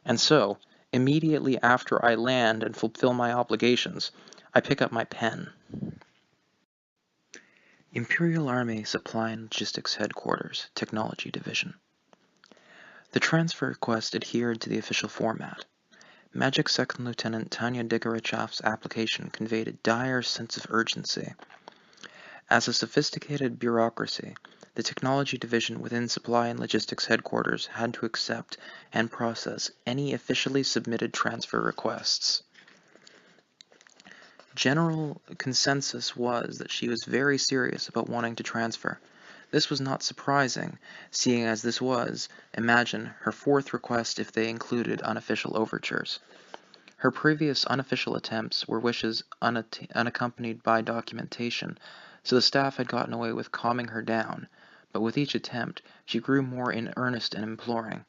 And so, immediately after I land and fulfill my obligations, I pick up my pen. Imperial Army Supply and Logistics Headquarters, Technology Division. The transfer request adhered to the official format. Magic Second Lieutenant Tanya Digorachev's application conveyed a dire sense of urgency. As a sophisticated bureaucracy, the Technology Division within Supply and Logistics Headquarters had to accept and process any officially submitted transfer requests. General consensus was that she was very serious about wanting to transfer. This was not surprising, seeing as this was, imagine, her fourth request if they included unofficial overtures. Her previous unofficial attempts were wishes unaccompanied by documentation, so the staff had gotten away with calming her down, but with each attempt, she grew more in earnest and imploring.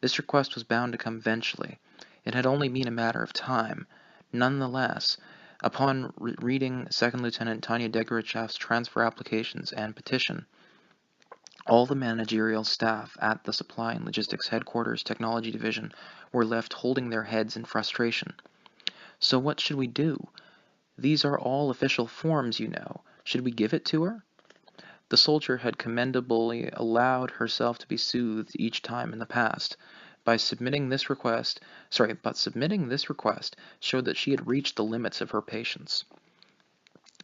This request was bound to come eventually. It had only been a matter of time. Nonetheless, upon reading Second Lieutenant Tanya Degorachev's transfer applications and petition, all the managerial staff at the Supply and Logistics Headquarters Technology Division were left holding their heads in frustration. So what should we do? These are all official forms, you know. Should we give it to her? The soldier had commendably allowed herself to be soothed each time in the past. But submitting this request showed that she had reached the limits of her patience.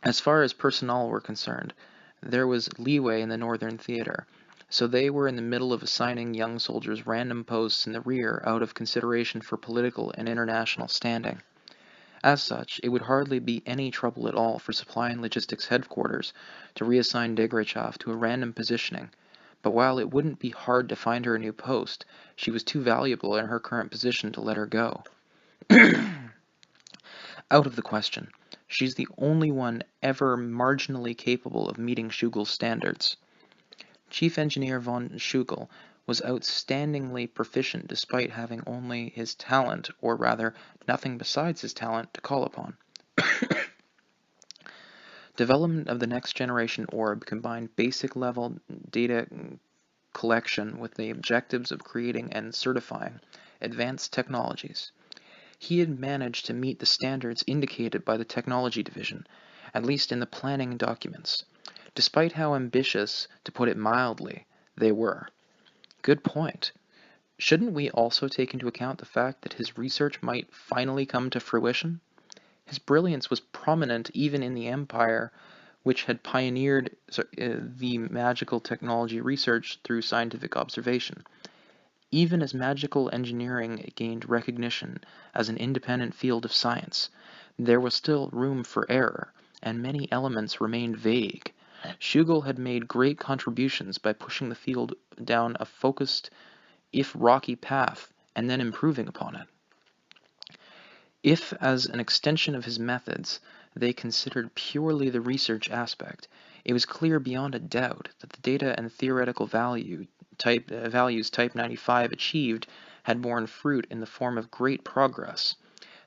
As far as personnel were concerned, there was leeway in the Northern Theater, so they were in the middle of assigning young soldiers random posts in the rear out of consideration for political and international standing. As such, it would hardly be any trouble at all for Supply and Logistics Headquarters to reassign Degrachev to a random positioning, but while it wouldn't be hard to find her a new post, she was too valuable in her current position to let her go. Out of the question. She's the only one ever marginally capable of meeting Schugel's standards. Chief Engineer von Schugel was outstandingly proficient despite having only his talent, or rather, nothing besides his talent, to call upon. Development of the next generation orb combined basic level data collection with the objectives of creating and certifying advanced technologies. He had managed to meet the standards indicated by the Technology Division, at least in the planning documents, despite how ambitious, to put it mildly, they were. Good point. Shouldn't we also take into account the fact that his research might finally come to fruition? His brilliance was prominent even in the Empire, which had pioneered the magical technology research through scientific observation. Even as magical engineering gained recognition as an independent field of science, there was still room for error, and many elements remained vague. Schugel had made great contributions by pushing the field down a focused, if rocky path, and then improving upon it. If, as an extension of his methods, they considered purely the research aspect, it was clear beyond a doubt that the data and theoretical values Type 95 achieved had borne fruit in the form of great progress.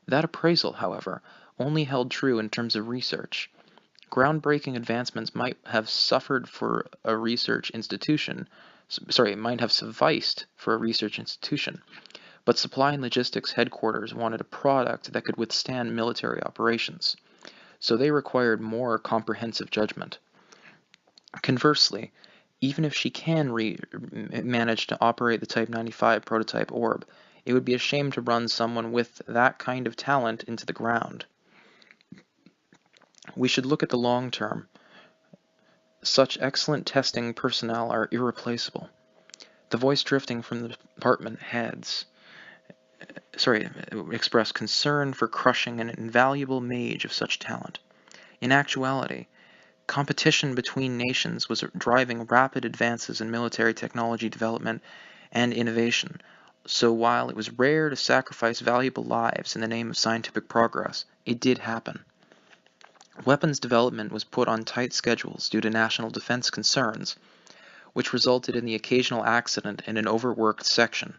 That appraisal, however, only held true in terms of research. Groundbreaking advancements might have sufficed for a research institution, but Supply and Logistics Headquarters wanted a product that could withstand military operations, so they required more comprehensive judgment. Conversely, even if she can manage to operate the Type 95 prototype orb, it would be a shame to run someone with that kind of talent into the ground. We should look at the long term. Such excellent testing personnel are irreplaceable. The voice drifting from the department heads expressed concern for crushing an invaluable mage of such talent. In actuality, competition between nations was driving rapid advances in military technology development and innovation, so while it was rare to sacrifice valuable lives in the name of scientific progress, it did happen. Weapons development was put on tight schedules due to national defense concerns, which resulted in the occasional accident in an overworked section.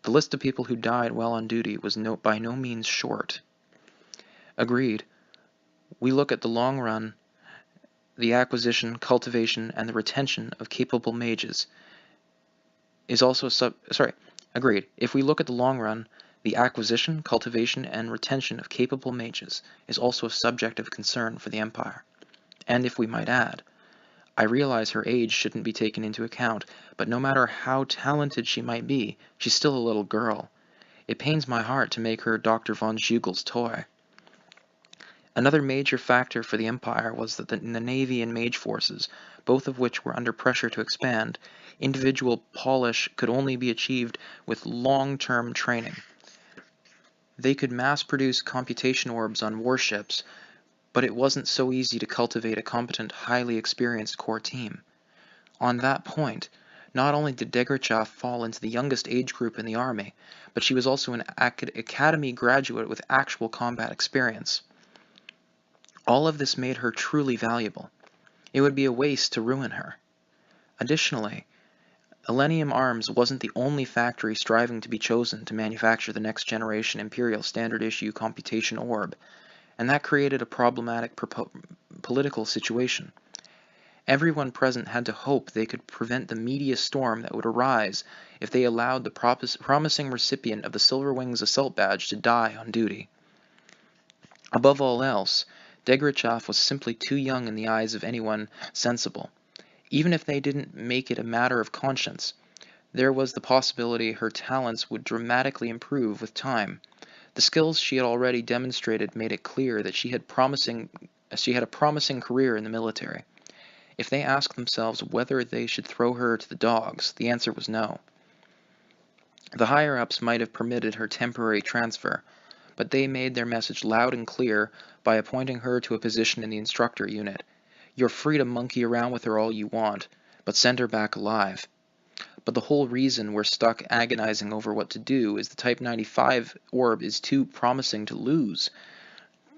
The list of people who died while on duty was by no means short. Agreed. We look at the long run. The acquisition, cultivation, and the retention of capable mages is also agreed. If we look at the long run, the acquisition, cultivation, and retention of capable mages is also a subject of concern for the Empire. And if we might add, I realize her age shouldn't be taken into account, but no matter how talented she might be, she's still a little girl. It pains my heart to make her Dr. von Schugel's toy. Another major factor for the Empire was that in the Navy and Mage forces, both of which were under pressure to expand, individual polish could only be achieved with long-term training. They could mass-produce computation orbs on warships, but it wasn't so easy to cultivate a competent, highly experienced core team. On that point, not only did Degrachev fall into the youngest age group in the army, but she was also an academy graduate with actual combat experience. All of this made her truly valuable. It would be a waste to ruin her. Additionally, Elenium Arms wasn't the only factory striving to be chosen to manufacture the next generation Imperial Standard Issue Computation Orb, and that created a problematic political situation. Everyone present had to hope they could prevent the media storm that would arise if they allowed the promising recipient of the Silver Wings Assault Badge to die on duty. Above all else, Degrachev was simply too young in the eyes of anyone sensible. Even if they didn't make it a matter of conscience, there was the possibility her talents would dramatically improve with time. The skills she had already demonstrated made it clear that she had a promising career in the military. If they asked themselves whether they should throw her to the dogs, the answer was no. The higher-ups might have permitted her temporary transfer, but they made their message loud and clear by appointing her to a position in the instructor unit. You're free to monkey around with her all you want, but send her back alive. But the whole reason we're stuck agonizing over what to do is the Type 95 orb is too promising to lose.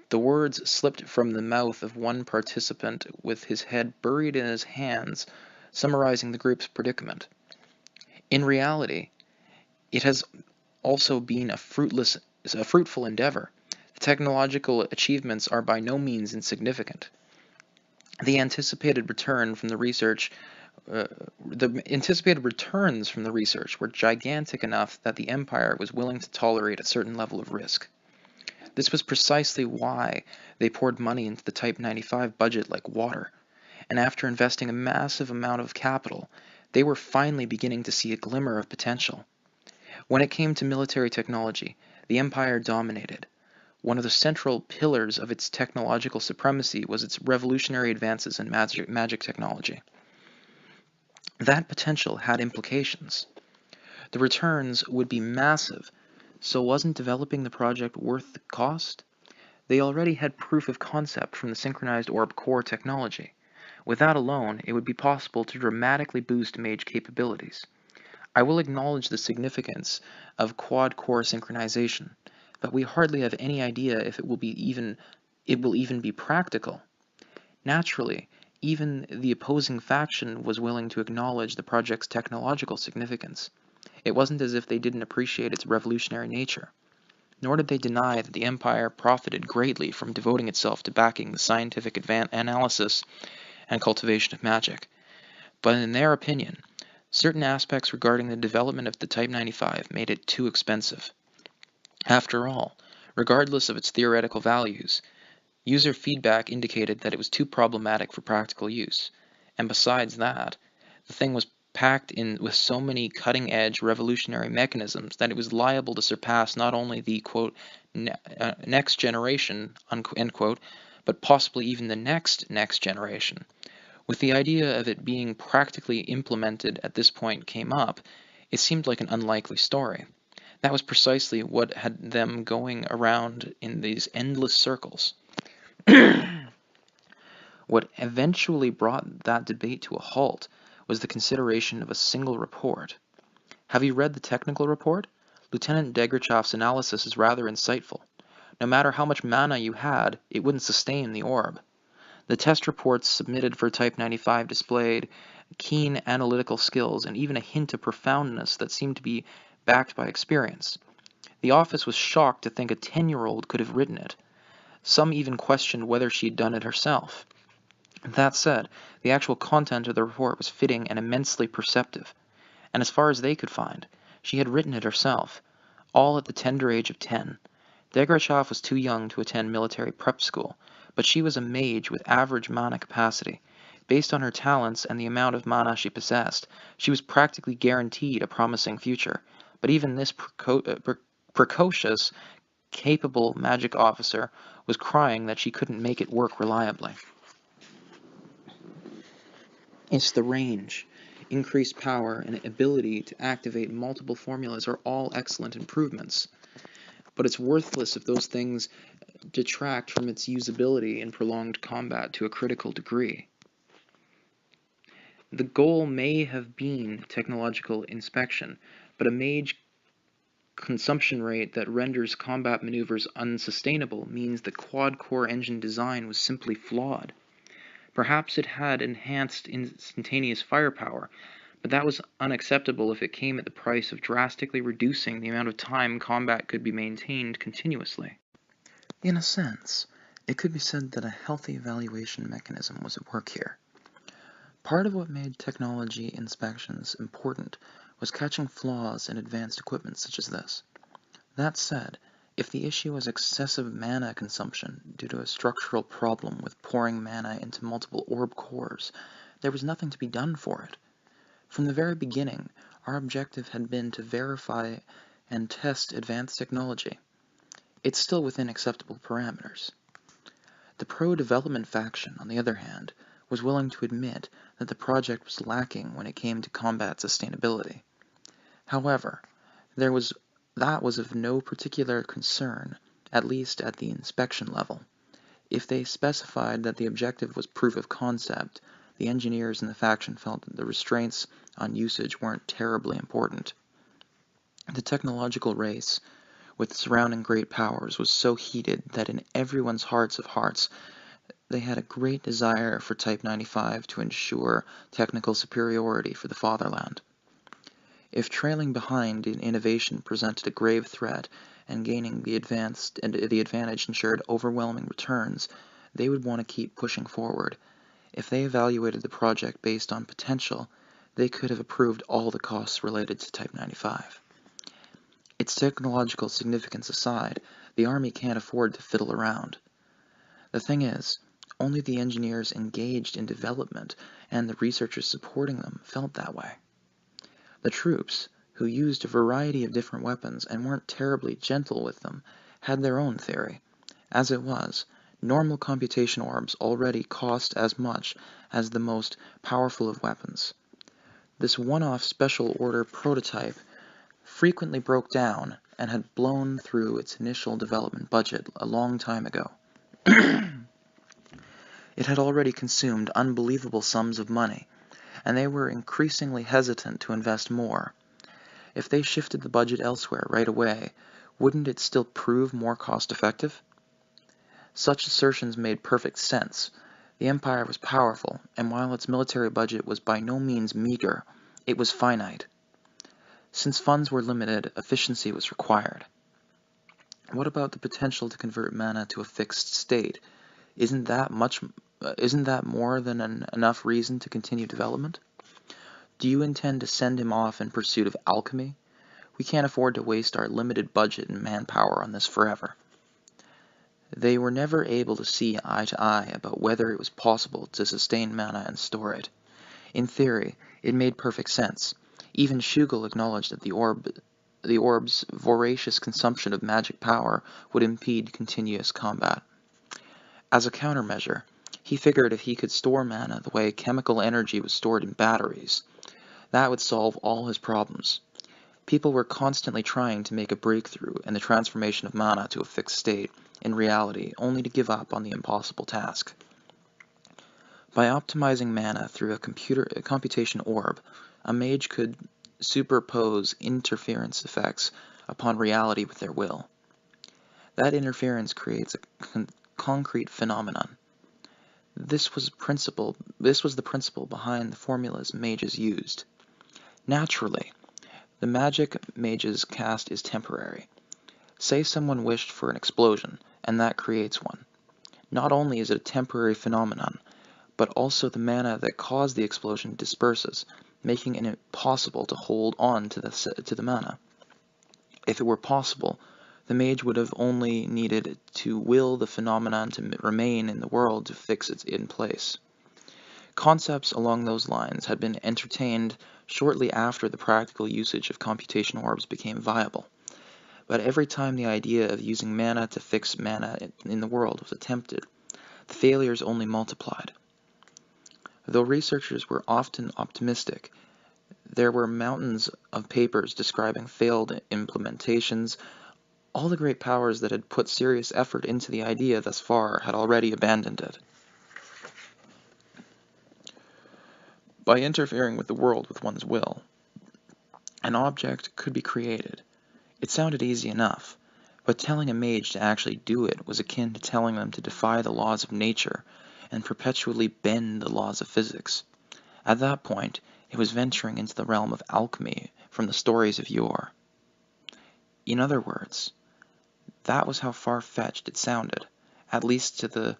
The words slipped from the mouth of one participant with his head buried in his hands, summarizing the group's predicament. In reality, it has also been a fruitful endeavor. The technological achievements are by no means insignificant. The anticipated returns from the research were gigantic enough that the Empire was willing to tolerate a certain level of risk. This was precisely why they poured money into the Type 95 budget like water, and after investing a massive amount of capital, they were finally beginning to see a glimmer of potential. When it came to military technology, the Empire dominated. One of the central pillars of its technological supremacy was its revolutionary advances in magic technology. That potential had implications. The returns would be massive, so wasn't developing the project worth the cost? They already had proof of concept from the synchronized orb core technology. With that alone, it would be possible to dramatically boost mage capabilities. I will acknowledge the significance of quad-core synchronization, but we hardly have any idea if it will even be practical. Naturally, even the opposing faction was willing to acknowledge the project's technological significance. It wasn't as if they didn't appreciate its revolutionary nature. Nor did they deny that the Empire profited greatly from devoting itself to backing the scientific analysis and cultivation of magic. But in their opinion, certain aspects regarding the development of the Type 95 made it too expensive. After all, regardless of its theoretical values, user feedback indicated that it was too problematic for practical use, and besides that, the thing was packed in with so many cutting-edge revolutionary mechanisms that it was liable to surpass not only the, quote, next generation, end quote, but possibly even the next generation. With the idea of it being practically implemented at this point came up, it seemed like an unlikely story. That was precisely what had them going around in these endless circles. What eventually brought that debate to a halt was the consideration of a single report. Have you read the technical report? Lieutenant Degrachev's analysis is rather insightful. No matter how much mana you had, it wouldn't sustain the orb. The test reports submitted for Type 95 displayed keen analytical skills and even a hint of profoundness that seemed to be backed by experience. The office was shocked to think a 10-year-old could have written it. Some even questioned whether she had done it herself. That said, the actual content of the report was fitting and immensely perceptive, and as far as they could find, she had written it herself, all at the tender age of 10. Degrachev was too young to attend military prep school, but she was a mage with average mana capacity. Based on her talents and the amount of mana she possessed, she was practically guaranteed a promising future, but even this precocious, capable magic officer was crying that she couldn't make it work reliably. It's the range. Increased power and ability to activate multiple formulas are all excellent improvements. But it's worthless if those things detract from its usability in prolonged combat to a critical degree. The goal may have been technological inspection, but a mage consumption rate that renders combat maneuvers unsustainable means the quad-core engine design was simply flawed. Perhaps it had enhanced instantaneous firepower, but that was unacceptable if it came at the price of drastically reducing the amount of time combat could be maintained continuously. In a sense, it could be said that a healthy evaluation mechanism was at work here. Part of what made technology inspections important was catching flaws in advanced equipment such as this. That said, if the issue was excessive mana consumption due to a structural problem with pouring mana into multiple orb cores, there was nothing to be done for it. From the very beginning, our objective had been to verify and test advanced technology. It's still within acceptable parameters. The pro-development faction, on the other hand, was willing to admit that the project was lacking when it came to combat sustainability. However, that was of no particular concern, at least at the inspection level. If they specified that the objective was proof of concept, the engineers in the faction felt that the restraints on usage weren't terribly important. The technological race, with surrounding great powers, was so heated that in everyone's hearts of hearts, they had a great desire for Type 95 to ensure technical superiority for the fatherland. If trailing behind in innovation presented a grave threat and gaining the advantage ensured overwhelming returns, they would want to keep pushing forward. If they evaluated the project based on potential, they could have approved all the costs related to Type 95. Its technological significance aside, the Army can't afford to fiddle around. The thing is, only the engineers engaged in development and the researchers supporting them felt that way. The troops, who used a variety of different weapons and weren't terribly gentle with them, had their own theory. As it was, normal computation orbs already cost as much as the most powerful of weapons. This one-off special order prototype frequently broke down and had blown through its initial development budget a long time ago. It had already consumed unbelievable sums of money, and they were increasingly hesitant to invest more. If they shifted the budget elsewhere right away, wouldn't it still prove more cost-effective? Such assertions made perfect sense. The Empire was powerful, and while its military budget was by no means meager, it was finite. Since funds were limited, efficiency was required. What about the potential to convert mana to a fixed state? Isn't that more than enough reason to continue development? Do you intend to send him off in pursuit of alchemy? We can't afford to waste our limited budget and manpower on this forever. They were never able to see eye to eye about whether it was possible to sustain mana and store it. In theory, it made perfect sense. Even Shugel acknowledged that the orb's voracious consumption of magic power would impede continuous combat. As a countermeasure, he figured if he could store mana the way chemical energy was stored in batteries, that would solve all his problems. People were constantly trying to make a breakthrough in the transformation of mana to a fixed state, in reality, only to give up on the impossible task. By optimizing mana through a computation orb, a mage could superpose interference effects upon reality with their will. That interference creates a concrete phenomenon. This was the principle behind the formulas mages used. Naturally, the magic mages cast is temporary. Say someone wished for an explosion, and that creates one. Not only is it a temporary phenomenon, but also the mana that caused the explosion disperses, making it impossible to hold on to the mana. If it were possible, the mage would have only needed to will the phenomenon to remain in the world to fix it in place. Concepts along those lines had been entertained shortly after the practical usage of computation orbs became viable. But every time the idea of using mana to fix mana in the world was attempted, the failures only multiplied. Though researchers were often optimistic, there were mountains of papers describing failed implementations All the great powers that had put serious effort into the idea thus far had already abandoned it. By interfering with the world with one's will, an object could be created. It sounded easy enough, but telling a mage to actually do it was akin to telling them to defy the laws of nature and perpetually bend the laws of physics. At that point, it was venturing into the realm of alchemy from the stories of yore. In other words, that was how far-fetched it sounded, at least to the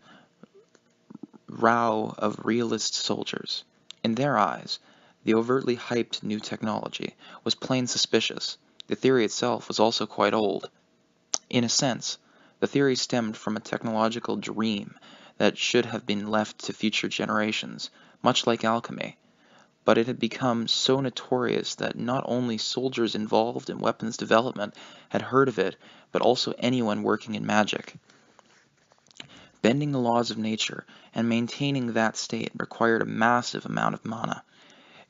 row of realist soldiers. In their eyes, the overtly hyped new technology was plain suspicious. The theory itself was also quite old. In a sense, the theory stemmed from a technological dream that should have been left to future generations, much like alchemy. But it had become so notorious that not only soldiers involved in weapons development had heard of it, but also anyone working in magic. Bending the laws of nature and maintaining that state required a massive amount of mana.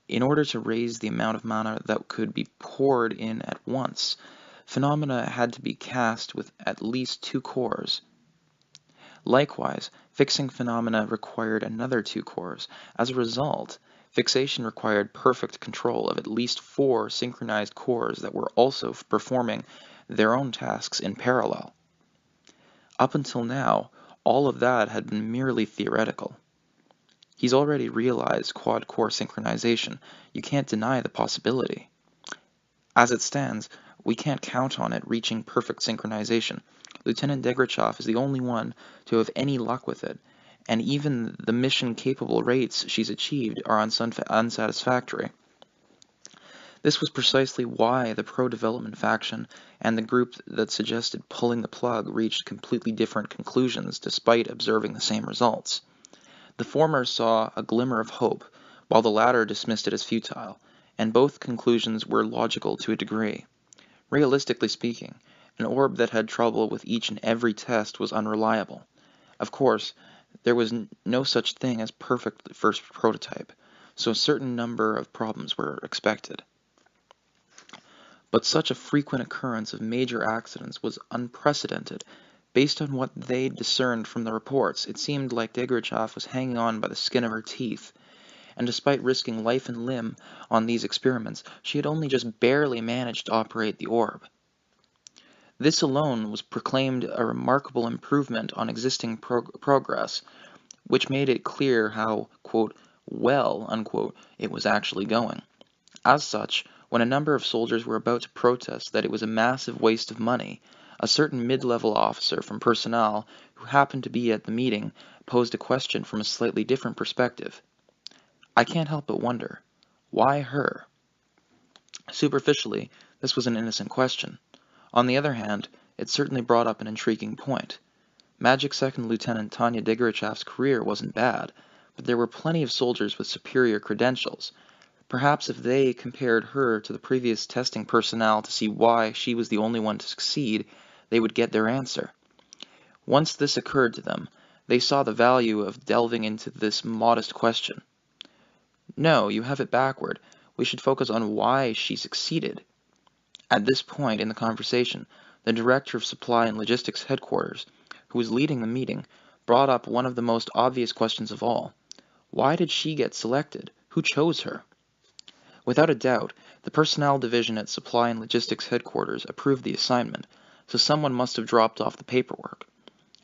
In order to raise the amount of mana that could be poured in at once, phenomena had to be cast with at least 2 cores. Likewise, fixing phenomena required another 2 cores. As a result, fixation required perfect control of at least 4 synchronized cores that were also performing their own tasks in parallel. Up until now, all of that had been merely theoretical. He's already realized quad-core synchronization. You can't deny the possibility. As it stands, we can't count on it reaching perfect synchronization. Lieutenant Degrachev is the only one to have any luck with it, and even the mission-capable rates she's achieved are unsatisfactory. This was precisely why the pro-development faction and the group that suggested pulling the plug reached completely different conclusions despite observing the same results. The former saw a glimmer of hope, while the latter dismissed it as futile, and both conclusions were logical to a degree. Realistically speaking, an orb that had trouble with each and every test was unreliable. Of course, there was no such thing as perfect first prototype, so a certain number of problems were expected. But such a frequent occurrence of major accidents was unprecedented. Based on what they discerned from the reports, it seemed like Degrachev was hanging on by the skin of her teeth, and despite risking life and limb on these experiments, she had only just barely managed to operate the orb. This alone was proclaimed a remarkable improvement on existing progress, which made it clear how, quote, well, unquote, it was actually going. As such, when a number of soldiers were about to protest that it was a massive waste of money, a certain mid-level officer from personnel who happened to be at the meeting posed a question from a slightly different perspective. I can't help but wonder, why her? Superficially, this was an innocent question. On the other hand, it certainly brought up an intriguing point. Magic Second Lieutenant Tanya Degrachev's career wasn't bad, but there were plenty of soldiers with superior credentials. Perhaps if they compared her to the previous testing personnel to see why she was the only one to succeed, they would get their answer. Once this occurred to them, they saw the value of delving into this modest question. No, you have it backward. We should focus on why she succeeded. At this point in the conversation, the Director of Supply and Logistics Headquarters, who was leading the meeting, brought up one of the most obvious questions of all. Why did she get selected? Who chose her? Without a doubt, the Personnel Division at Supply and Logistics Headquarters approved the assignment, so someone must have dropped off the paperwork.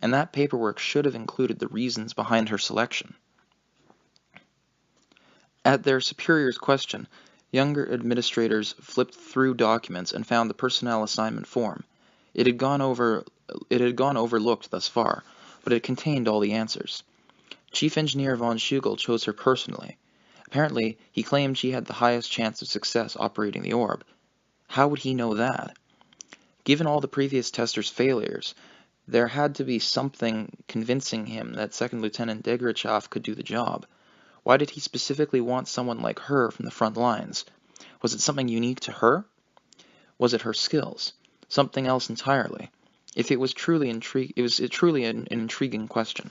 And that paperwork should have included the reasons behind her selection. At their superior's question, younger administrators flipped through documents and found the personnel assignment form. It had gone overlooked thus far, but it contained all the answers. Chief Engineer von Schugel chose her personally. Apparently, he claimed she had the highest chance of success operating the orb. How would he know that? Given all the previous testers' failures, there had to be something convincing him that Second Lieutenant Degrachev could do the job. Why did he specifically want someone like her from the front lines? Was it something unique to her? Was it her skills? Something else entirely? If it was truly an intriguing question.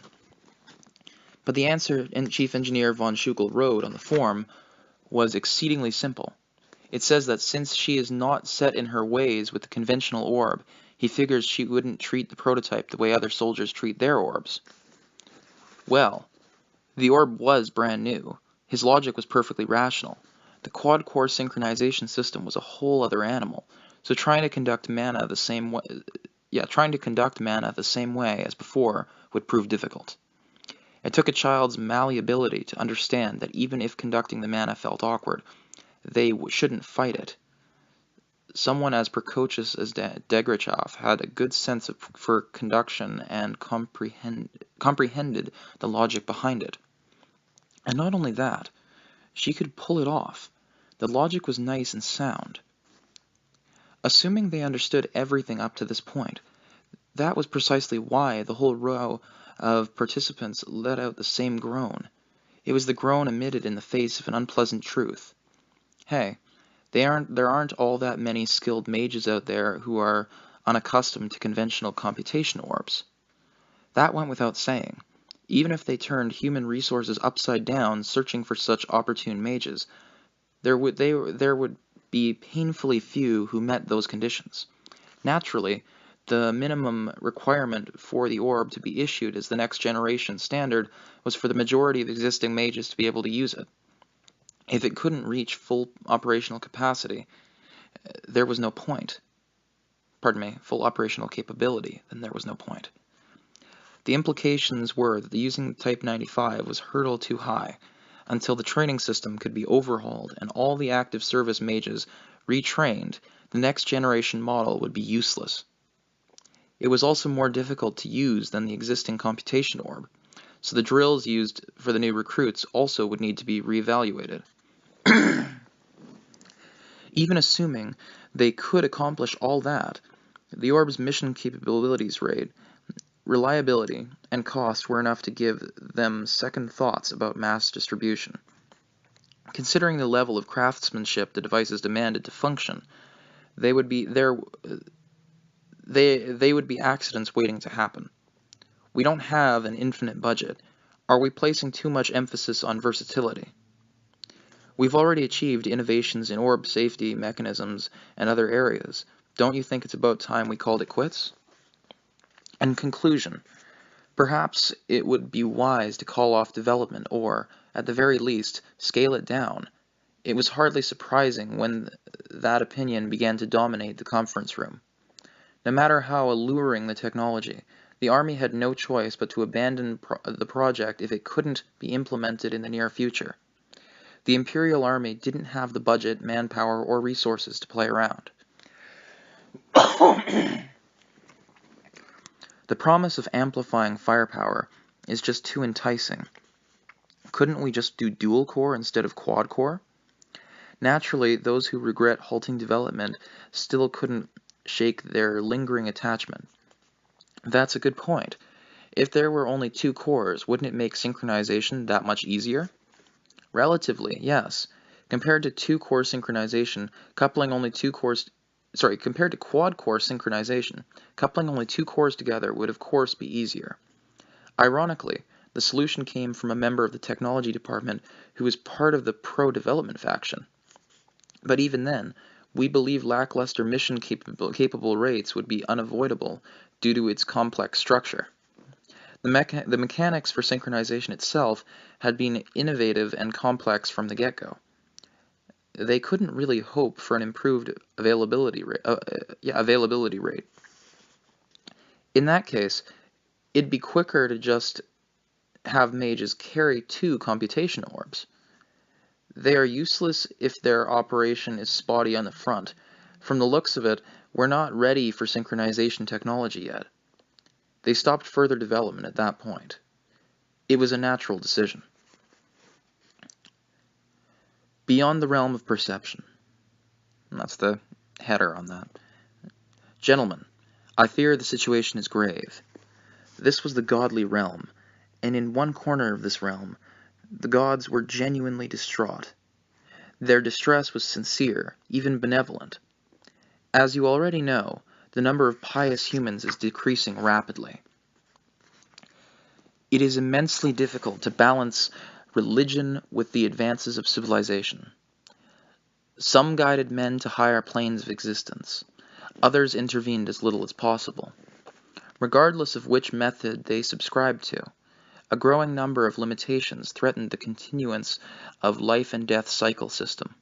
But the answer Chief Engineer von Schugel wrote on the form was exceedingly simple. It says that since she is not set in her ways with the conventional orb, He figures she wouldn't treat the prototype the way other soldiers treat their orbs. Well, the orb was brand new. His logic was perfectly rational. The quad-core synchronization system was a whole other animal, so trying to conduct mana the same way as before would prove difficult. It took a child's malleability to understand that even if conducting the mana felt awkward, they shouldn't fight it. Someone as precocious as Degrachev had a good sense for conduction and comprehended the logic behind it. And not only that, she could pull it off. The logic was nice and sound. Assuming they understood everything up to this point, that was precisely why the whole row of participants let out the same groan. It was the groan emitted in the face of an unpleasant truth. Hey, there aren't all that many skilled mages out there who are unaccustomed to conventional computation orbs. That went without saying. Even if they turned human resources upside down searching for such opportune mages, there would be painfully few who met those conditions. Naturally, the minimum requirement for the orb to be issued as the next generation standard was for the majority of existing mages to be able to use it. If it couldn't reach full operational capacity, there was no point. Full operational capability, then there was no point. The implications were that using Type 95 was hurdle too high. Until the training system could be overhauled and all the active service mages retrained, the next generation model would be useless. It was also more difficult to use than the existing computation orb, so the drills used for the new recruits also would need to be reevaluated. Even assuming they could accomplish all that, the orb's mission capabilities rate, reliability, and cost were enough to give them second thoughts about mass distribution. Considering the level of craftsmanship the devices demanded to function, they would be accidents waiting to happen. We don't have an infinite budget. Are we placing too much emphasis on versatility? We've already achieved innovations in orb safety mechanisms and other areas. Don't you think it's about time we called it quits? In conclusion, perhaps it would be wise to call off development or, at the very least, scale it down. It was hardly surprising when that opinion began to dominate the conference room. No matter how alluring the technology, the Army had no choice but to abandon the project if it couldn't be implemented in the near future. The Imperial Army didn't have the budget, manpower, or resources to play around. The promise of amplifying firepower is just too enticing. Couldn't we just do dual core instead of quad core? Naturally, those who regret halting development still couldn't shake their lingering attachment. That's a good point. If there were only 2 cores, wouldn't it make synchronization that much easier? Relatively, yes. Compared to quad-core synchronization, coupling only 2 cores together would of course be easier. Ironically, the solution came from a member of the technology department who was part of the pro-development faction. But even then, we believe lackluster mission capable rates would be unavoidable due to its complex structure. The mechanics for synchronization itself had been innovative and complex from the get-go. They couldn't really hope for an improved availability rate. In that case, it'd be quicker to just have mages carry 2 computation orbs. They are useless if their operation is spotty on the front. From the looks of it, we're not ready for synchronization technology yet. They stopped further development at that point. It was a natural decision. Beyond the realm of perception. And that's the header on that. Gentlemen, I fear the situation is grave. This was the godly realm, and in one corner of this realm, the gods were genuinely distraught. Their distress was sincere, even benevolent. As you already know, the number of pious humans is decreasing rapidly. It is immensely difficult to balance religion with the advances of civilization. Some guided men to higher planes of existence. Others intervened as little as possible. Regardless of which method they subscribed to, a growing number of limitations threatened the continuance of the life and death cycle system.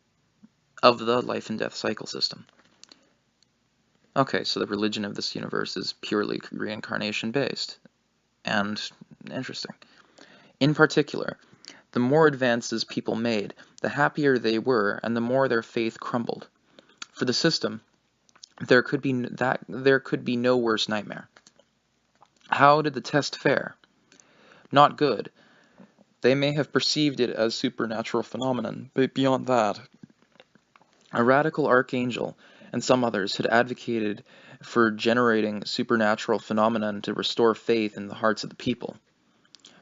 Okay, so the religion of this universe is purely reincarnation-based. And interesting. In particular, the more advances people made, the happier they were, and the more their faith crumbled. For the system, there could be no worse nightmare. How did the test fare? Not good. They may have perceived it as supernatural phenomenon, but beyond that, a radical archangel and some others had advocated for generating supernatural phenomenon to restore faith in the hearts of the people.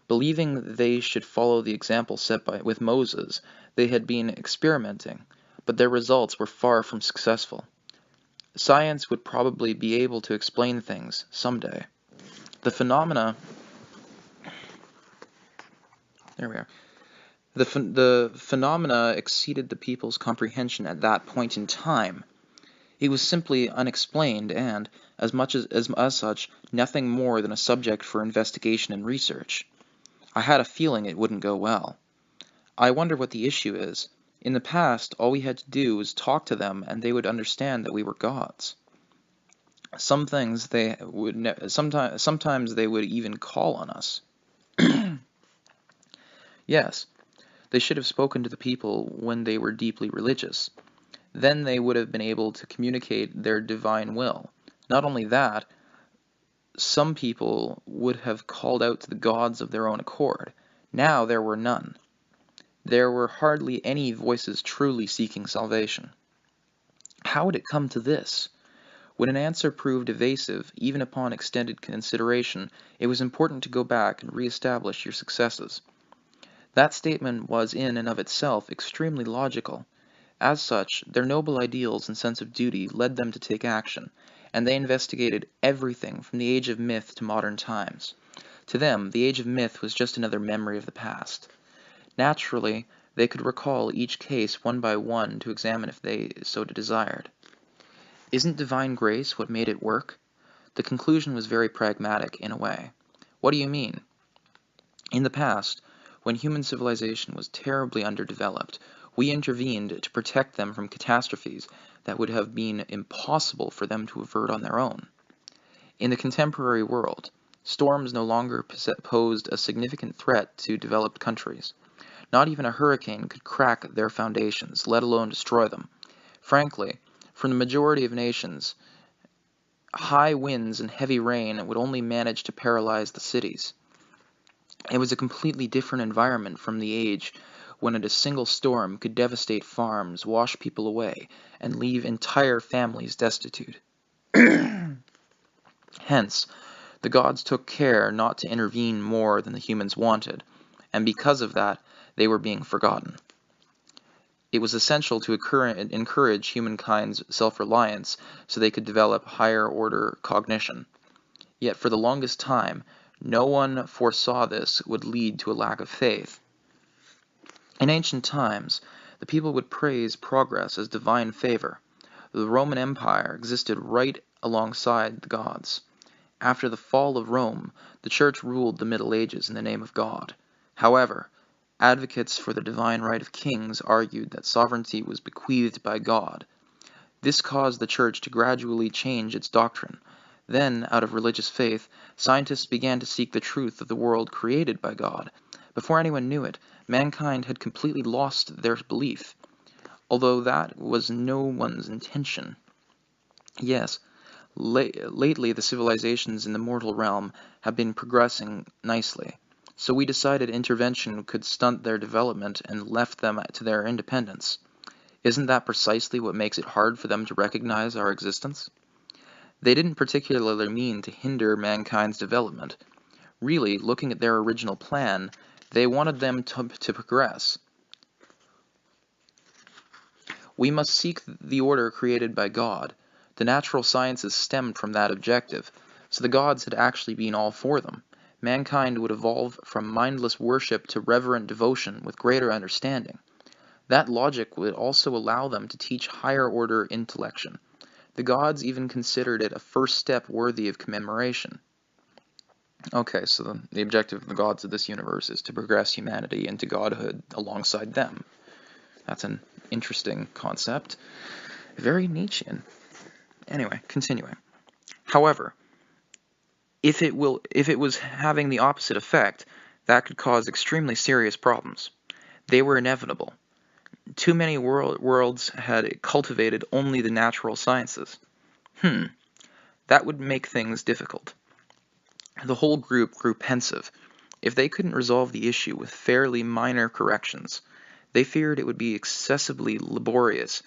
Believing they should follow the example set with Moses, they had been experimenting, but their results were far from successful. Science would probably be able to explain things someday. The phenomena exceeded the people's comprehension at that point in time. It was simply unexplained and, as such, nothing more than a subject for investigation and research. I had a feeling it wouldn't go well. I wonder what the issue is. In the past, all we had to do was talk to them and they would understand that we were gods. Sometimes they would even call on us. Yes, they should have spoken to the people when they were deeply religious. Then they would have been able to communicate their divine will. Not only that, some people would have called out to the gods of their own accord. Now there were none. There were hardly any voices truly seeking salvation. How had it come to this? When an answer proved evasive, even upon extended consideration, it was important to go back and re-establish your successes. That statement was in and of itself extremely logical. As such, their noble ideals and sense of duty led them to take action, and they investigated everything from the age of myth to modern times. To them, the age of myth was just another memory of the past. Naturally, they could recall each case one by one to examine if they so desired. Isn't divine grace what made it work? The conclusion was very pragmatic, in a way. What do you mean? In the past, when human civilization was terribly underdeveloped, we intervened to protect them from catastrophes that would have been impossible for them to avert on their own. In the contemporary world, storms no longer posed a significant threat to developed countries. Not even a hurricane could crack their foundations, let alone destroy them. Frankly, for the majority of nations, high winds and heavy rain would only manage to paralyze the cities. It was a completely different environment from the age when a single storm could devastate farms, wash people away, and leave entire families destitute. Hence, the gods took care not to intervene more than the humans wanted, and because of that, they were being forgotten. It was essential to encourage humankind's self-reliance so they could develop higher-order cognition. Yet for the longest time, no one foresaw this would lead to a lack of faith. In ancient times, the people would praise progress as divine favor. The Roman Empire existed right alongside the gods. After the fall of Rome, the Church ruled the Middle Ages in the name of God. However, advocates for the divine right of kings argued that sovereignty was bequeathed by God. This caused the Church to gradually change its doctrine. Then, out of religious faith, scientists began to seek the truth of the world created by God. Before anyone knew it, mankind had completely lost their belief, although that was no one's intention. Yes, lately the civilizations in the mortal realm have been progressing nicely, so we decided intervention could stunt their development and left them to their independence. Isn't that precisely what makes it hard for them to recognize our existence? They didn't particularly mean to hinder mankind's development. Really, looking at their original plan, they wanted them to progress. We must seek the order created by God. The natural sciences stemmed from that objective, so the gods had actually been all for them. Mankind would evolve from mindless worship to reverent devotion with greater understanding. That logic would also allow them to teach higher-order intellection. The gods even considered it a first step worthy of commemoration. Okay, so the objective of the gods of this universe is to progress humanity into godhood alongside them. That's an interesting concept. Very Nietzschean. Anyway, continuing. However, if it was having the opposite effect, that could cause extremely serious problems. They were inevitable. Too many worlds had cultivated only the natural sciences. That would make things difficult. The whole group grew pensive. If they couldn't resolve the issue with fairly minor corrections, they feared it would be excessively laborious.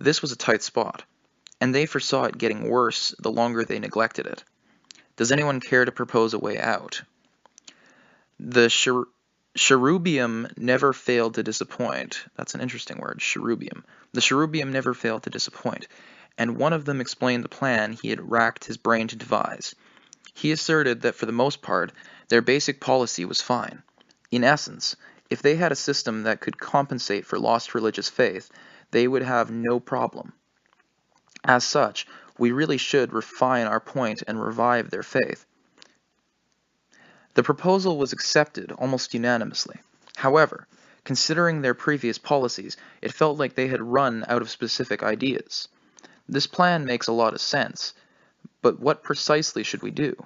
This was a tight spot, and they foresaw it getting worse the longer they neglected it. Does anyone care to propose a way out? The cherubium never failed to disappoint. That's an interesting word, cherubium. The cherubium never failed to disappoint, and one of them explained the plan he had racked his brain to devise. He asserted that for the most part, their basic policy was fine. In essence, if they had a system that could compensate for lost religious faith, they would have no problem. As such, we really should refine our point and revive their faith. The proposal was accepted almost unanimously. However, considering their previous policies, it felt like they had run out of specific ideas. This plan makes a lot of sense, but what precisely should we do?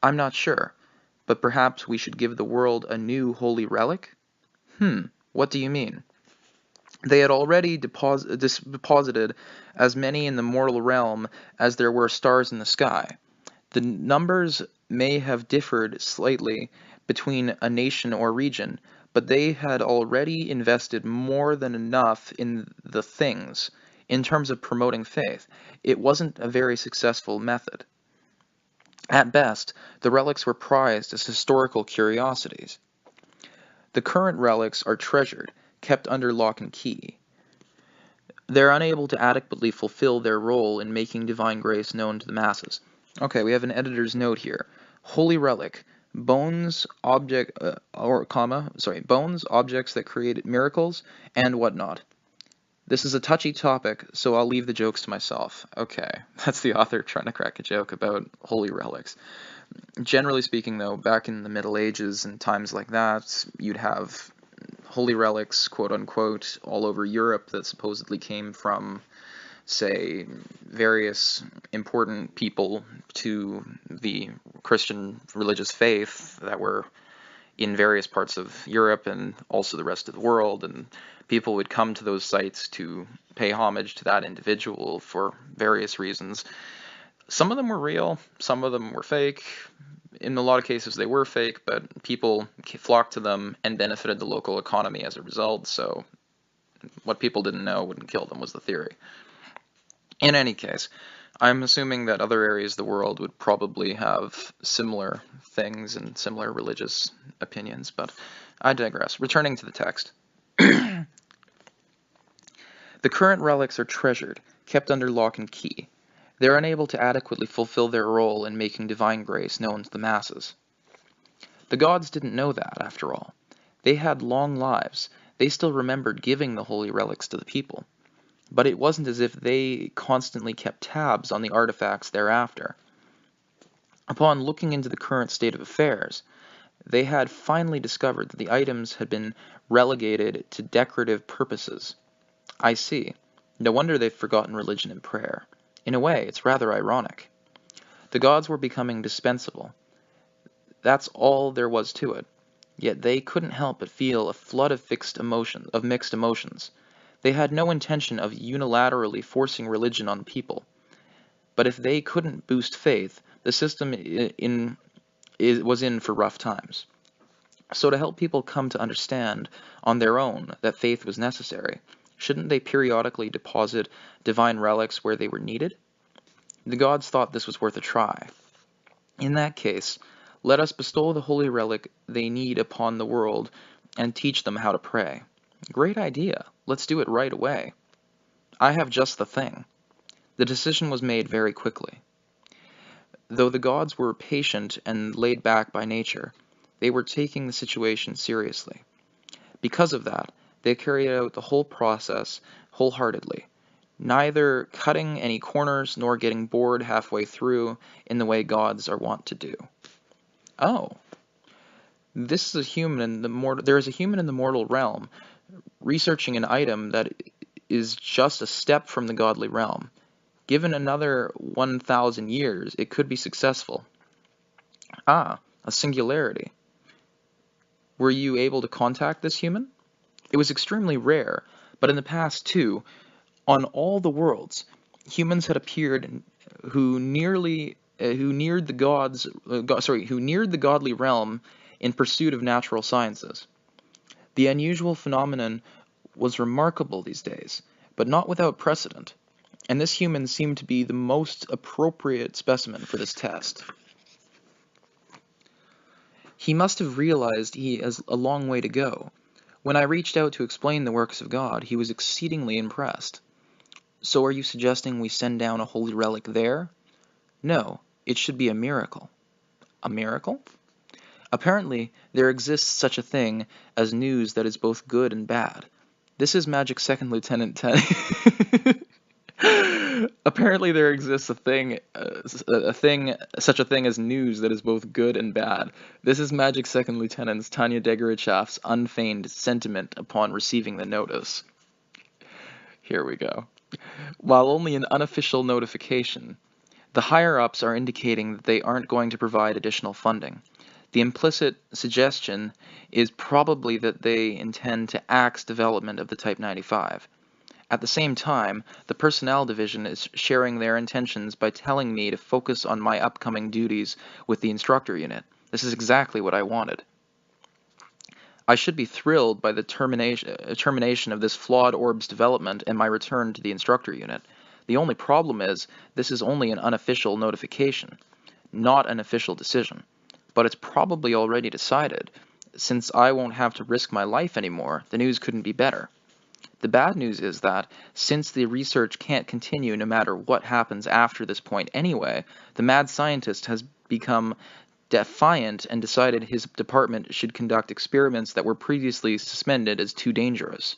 I'm not sure, but perhaps we should give the world a new holy relic? What do you mean? They had already deposited as many in the mortal realm as there were stars in the sky. The numbers may have differed slightly between a nation or region, but they had already invested more than enough in the things. In terms of promoting faith, it wasn't a very successful method. At best, the relics were prized as historical curiosities. The current relics are treasured, kept under lock and key. They're unable to adequately fulfill their role in making divine grace known to the masses. Okay, we have an editor's note here. Holy relic, bones, objects that created miracles, and whatnot. This is a touchy topic, so I'll leave the jokes to myself. Okay, that's the author trying to crack a joke about holy relics. Generally speaking, though, back in the Middle Ages and times like that, you'd have holy relics, quote-unquote, all over Europe that supposedly came from, say, various important people to the Christian religious faith that were in various parts of Europe and also the rest of the world, and people would come to those sites to pay homage to that individual for various reasons. Some of them were real, some of them were fake. In a lot of cases they were fake, but people flocked to them and benefited the local economy as a result, so what people didn't know wouldn't kill them was the theory. In any case, I'm assuming that other areas of the world would probably have similar things and similar religious opinions, but I digress. Returning to the text. The current relics are treasured, kept under lock and key. They're unable to adequately fulfill their role in making divine grace known to the masses. The gods didn't know that, after all. They had long lives. They still remembered giving the holy relics to the people. But it wasn't as if they constantly kept tabs on the artifacts thereafter. Upon looking into the current state of affairs, they had finally discovered that the items had been relegated to decorative purposes. I see. No wonder they've forgotten religion and prayer. In a way, it's rather ironic. The gods were becoming dispensable. That's all there was to it. Yet they couldn't help but feel a flood of mixed emotions. They had no intention of unilaterally forcing religion on the people. But if they couldn't boost faith, the system was in for rough times. So to help people come to understand on their own that faith was necessary, shouldn't they periodically deposit divine relics where they were needed? The gods thought this was worth a try. In that case, let us bestow the holy relic they need upon the world and teach them how to pray. Great idea. Let's do it right away. I have just the thing. The decision was made very quickly. Though the gods were patient and laid back by nature, they were taking the situation seriously. Because of that, they carried out the whole process wholeheartedly. neither cutting any corners nor getting bored halfway through in the way gods are wont to do. Oh, this is a human in the there is a human in the mortal realm researching an item that is just a step from the godly realm. Given another 1,000 years, it could be successful. Ah, a singularity. Were you able to contact this human? It was extremely rare, but in the past too, on all the worlds, humans had appeared who neared the godly realm in pursuit of natural sciences. The unusual phenomenon was remarkable these days, but not without precedent, and this human seemed to be the most appropriate specimen for this test. He must have realized he has a long way to go. When I reached out to explain the works of God, he was exceedingly impressed. So are you suggesting we send down a holy relic there? No, it should be a miracle. A miracle? Apparently, there exists such a thing as news that is both good and bad. This is Magic Second Lieutenant 10. Apparently, there exists such a thing as news that is both good and bad. This is Magic Second Lieutenant Tanya Degorichev's unfeigned sentiment upon receiving the notice. Here we go. While only an unofficial notification, the higher-ups are indicating that they aren't going to provide additional funding. The implicit suggestion is probably that they intend to axe development of the Type 95. At the same time, the Personnel Division is sharing their intentions by telling me to focus on my upcoming duties with the Instructor Unit. This is exactly what I wanted. I should be thrilled by the termination of this flawed orb's development and my return to the Instructor Unit. The only problem is, this is only an unofficial notification, not an official decision. But it's probably already decided. Since I won't have to risk my life anymore, the news couldn't be better. The bad news is that, since the research can't continue no matter what happens after this point anyway, the mad scientist has become defiant and decided his department should conduct experiments that were previously suspended as too dangerous.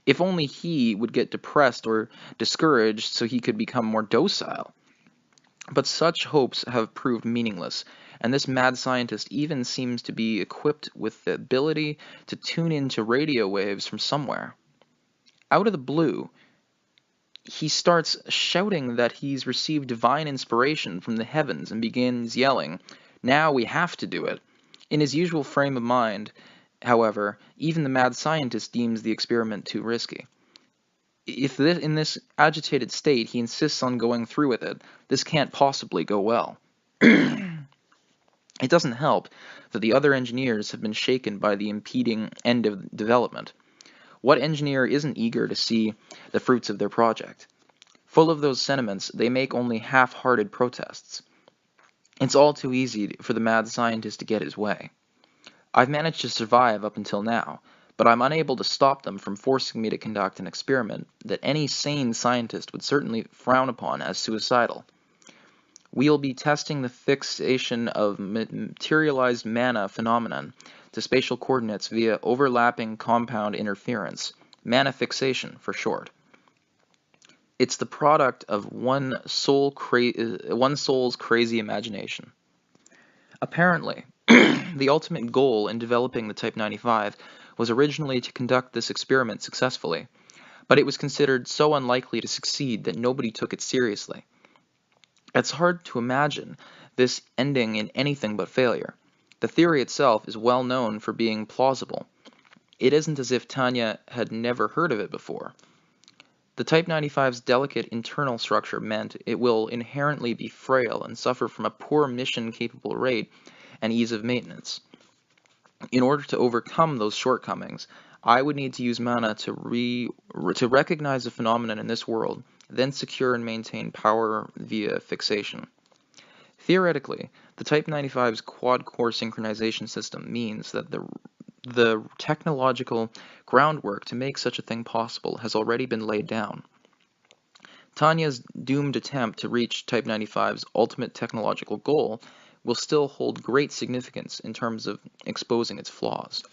If only he would get depressed or discouraged so he could become more docile. But such hopes have proved meaningless, and this mad scientist even seems to be equipped with the ability to tune into radio waves from somewhere. Out of the blue, he starts shouting that he's received divine inspiration from the heavens and begins yelling, "Now we have to do it." In his usual frame of mind, however, even the mad scientist deems the experiment too risky. If in this agitated state he insists on going through with it, this can't possibly go well. It doesn't help that the other engineers have been shaken by the impeding end of development. What engineer isn't eager to see the fruits of their project? Full of those sentiments, they make only half-hearted protests. It's all too easy for the mad scientist to get his way. I've managed to survive up until now, but I'm unable to stop them from forcing me to conduct an experiment that any sane scientist would certainly frown upon as suicidal. We'll be testing the fixation of materialized mana phenomenon to spatial coordinates via overlapping compound interference, mana fixation for short. It's the product of one soul's crazy imagination. Apparently, the ultimate goal in developing the Type 95 was originally to conduct this experiment successfully, but it was considered so unlikely to succeed that nobody took it seriously. It's hard to imagine this ending in anything but failure. The theory itself is well known for being plausible. It isn't as if Tanya had never heard of it before. The Type 95's delicate internal structure meant it will inherently be frail and suffer from a poor mission-capable rate and ease of maintenance. In order to overcome those shortcomings, I would need to use mana to recognize the phenomenon in this world, then secure and maintain power via fixation. Theoretically, the Type 95's quad-core synchronization system means that the technological groundwork to make such a thing possible has already been laid down. Tanya's doomed attempt to reach Type 95's ultimate technological goal will still hold great significance in terms of exposing its flaws.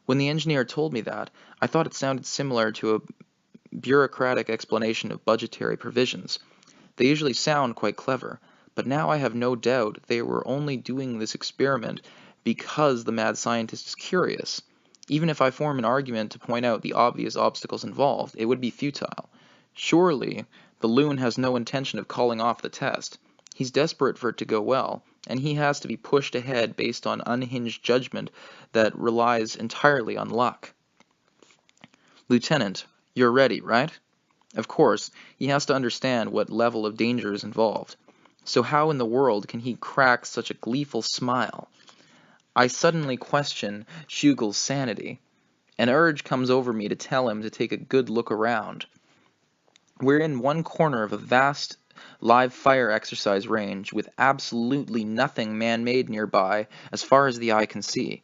When the engineer told me that, I thought it sounded similar to bureaucratic explanation of budgetary provisions. They usually sound quite clever, but now I have no doubt they were only doing this experiment because the mad scientist is curious. Even if I form an argument to point out the obvious obstacles involved, it would be futile. Surely, the loon has no intention of calling off the test. He's desperate for it to go well, and he has to be pushed ahead based on unhinged judgment that relies entirely on luck. Lieutenant, you're ready, right? Of course, he has to understand what level of danger is involved. So how in the world can he crack such a gleeful smile? I suddenly question Shugel's sanity. An urge comes over me to tell him to take a good look around. We're in one corner of a vast live fire exercise range with absolutely nothing man-made nearby as far as the eye can see.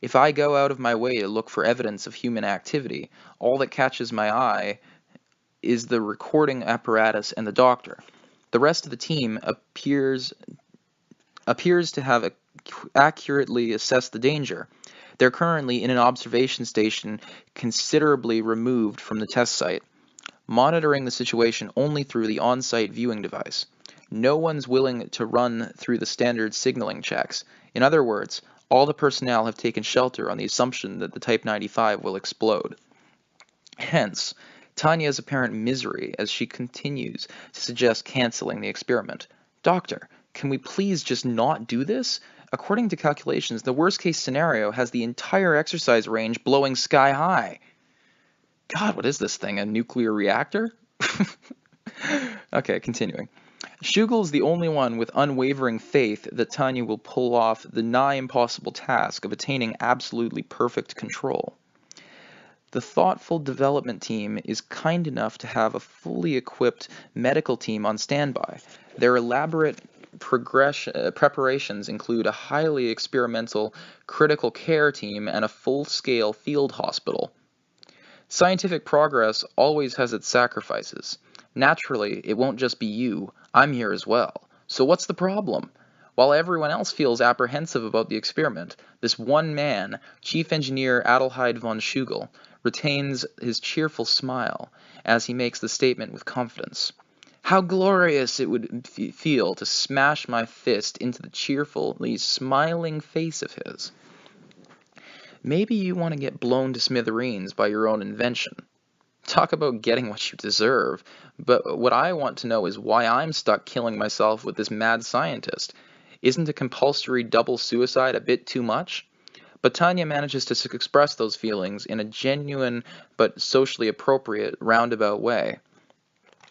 If I go out of my way to look for evidence of human activity, all that catches my eye is the recording apparatus and the doctor. The rest of the team appears to have accurately assessed the danger. They're currently in an observation station considerably removed from the test site, monitoring the situation only through the on-site viewing device. No one's willing to run through the standard signaling checks. In other words, all the personnel have taken shelter on the assumption that the Type 95 will explode. Hence, Tanya's apparent misery as she continues to suggest canceling the experiment. Doctor, can we please just not do this? According to calculations, the worst-case scenario has the entire exercise range blowing sky high. God, what is this thing, a nuclear reactor? Okay, continuing. Shugel's the only one with unwavering faith that Tanya will pull off the nigh-impossible task of attaining absolutely perfect control. The thoughtful development team is kind enough to have a fully equipped medical team on standby. Their elaborate preparations include a highly experimental critical care team and a full-scale field hospital. Scientific progress always has its sacrifices. Naturally, it won't just be you. I'm here as well. So what's the problem? While everyone else feels apprehensive about the experiment, this one man, Chief Engineer Adelheid von Schugel, retains his cheerful smile as he makes the statement with confidence. How glorious it would feel to smash my fist into the cheerfully smiling face of his. Maybe you want to get blown to smithereens by your own invention. Talk about getting what you deserve, but what I want to know is why I'm stuck killing myself with this mad scientist. Isn't a compulsory double suicide a bit too much? But Tanya manages to express those feelings in a genuine but socially appropriate roundabout way.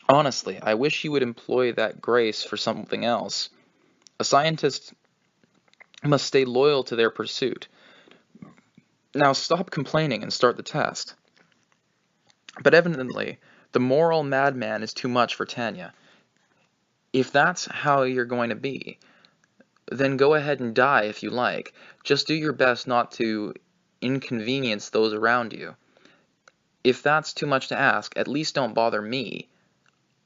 Honestly, I wish you would employ that grace for something else. A scientist must stay loyal to their pursuit. Now stop complaining and start the test. But evidently, the moral madman is too much for Tanya. If that's how you're going to be, then go ahead and die if you like. Just do your best not to inconvenience those around you. If that's too much to ask, at least don't bother me.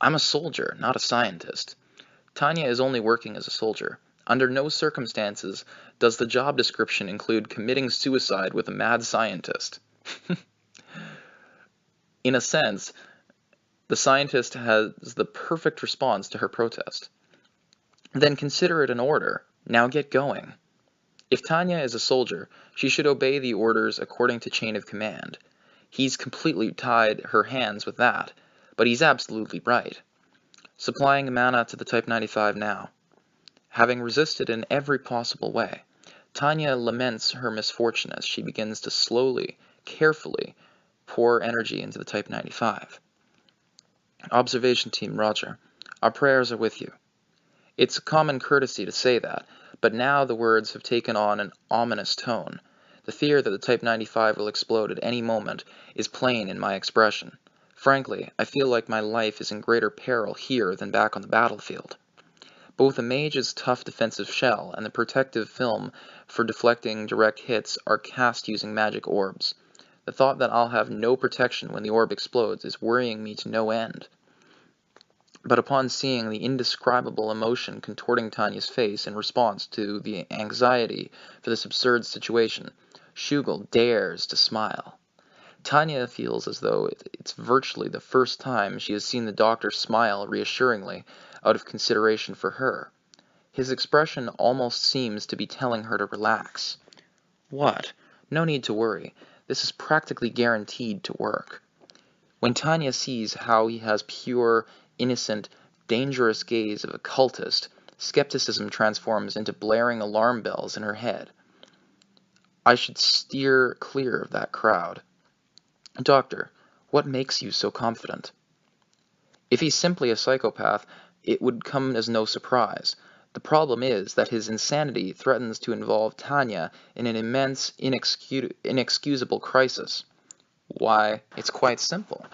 I'm a soldier, not a scientist. Tanya is only working as a soldier. Under no circumstances does the job description include committing suicide with a mad scientist. In a sense, the scientist has the perfect response to her protest. Then consider it an order. Now get going. If Tanya is a soldier, she should obey the orders according to chain of command. He's completely tied her hands with that, but he's absolutely right. Supplying mana to the Type 95 now. Having resisted in every possible way, Tanya laments her misfortune as she begins to slowly, carefully, pour energy into the Type 95. Observation Team, Roger. Our prayers are with you. It's a common courtesy to say that, but now the words have taken on an ominous tone. The fear that the Type 95 will explode at any moment is plain in my expression. Frankly, I feel like my life is in greater peril here than back on the battlefield. Both the mage's tough defensive shell and the protective film for deflecting direct hits are cast using magic orbs. The thought that I'll have no protection when the orb explodes is worrying me to no end. But upon seeing the indescribable emotion contorting Tanya's face in response to the anxiety for this absurd situation, Schugel dares to smile. Tanya feels as though it's virtually the first time she has seen the doctor smile reassuringly out of consideration for her. His expression almost seems to be telling her to relax. What? No need to worry. This is practically guaranteed to work. When Tanya sees how he has pure, innocent, dangerous gaze of a cultist, skepticism transforms into blaring alarm bells in her head. I should steer clear of that crowd. Doctor, what makes you so confident? If he's simply a psychopath, it would come as no surprise. The problem is that his insanity threatens to involve Tanya in an immense, inexcusable crisis. Why, it's quite simple.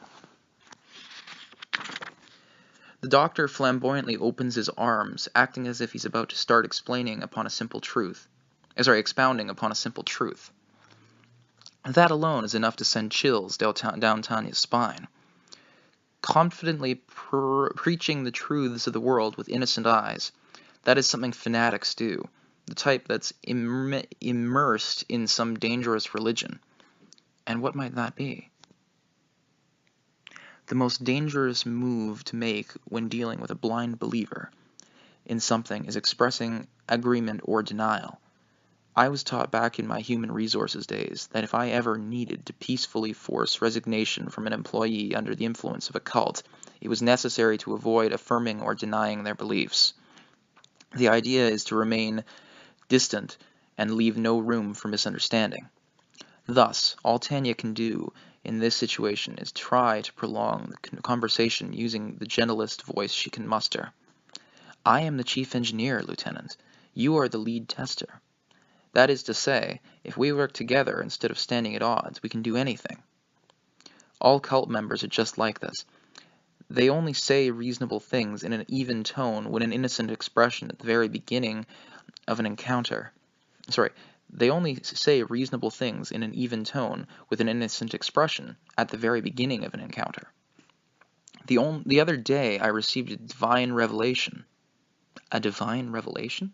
The doctor flamboyantly opens his arms, acting as if he's about to start expounding upon a simple truth. That alone is enough to send chills down Tanya's spine. Confidently preaching the truths of the world with innocent eyes, that is something fanatics do, the type that's immersed in some dangerous religion. And what might that be? The most dangerous move to make when dealing with a blind believer in something is expressing agreement or denial. I was taught back in my human resources days that if I ever needed to peacefully force resignation from an employee under the influence of a cult, it was necessary to avoid affirming or denying their beliefs. The idea is to remain distant and leave no room for misunderstanding. Thus, all Tanya can do in this situation is try to prolong the conversation using the gentlest voice she can muster. I am the chief engineer, Lieutenant. You are the lead tester. That is to say, if we work together instead of standing at odds, we can do anything. All cult members are just like this. They only say reasonable things in an even tone when an innocent expression at the very beginning of an encounter. They only say reasonable things in an even tone with an innocent expression at the very beginning of an encounter. The other day I received a divine revelation. A divine revelation?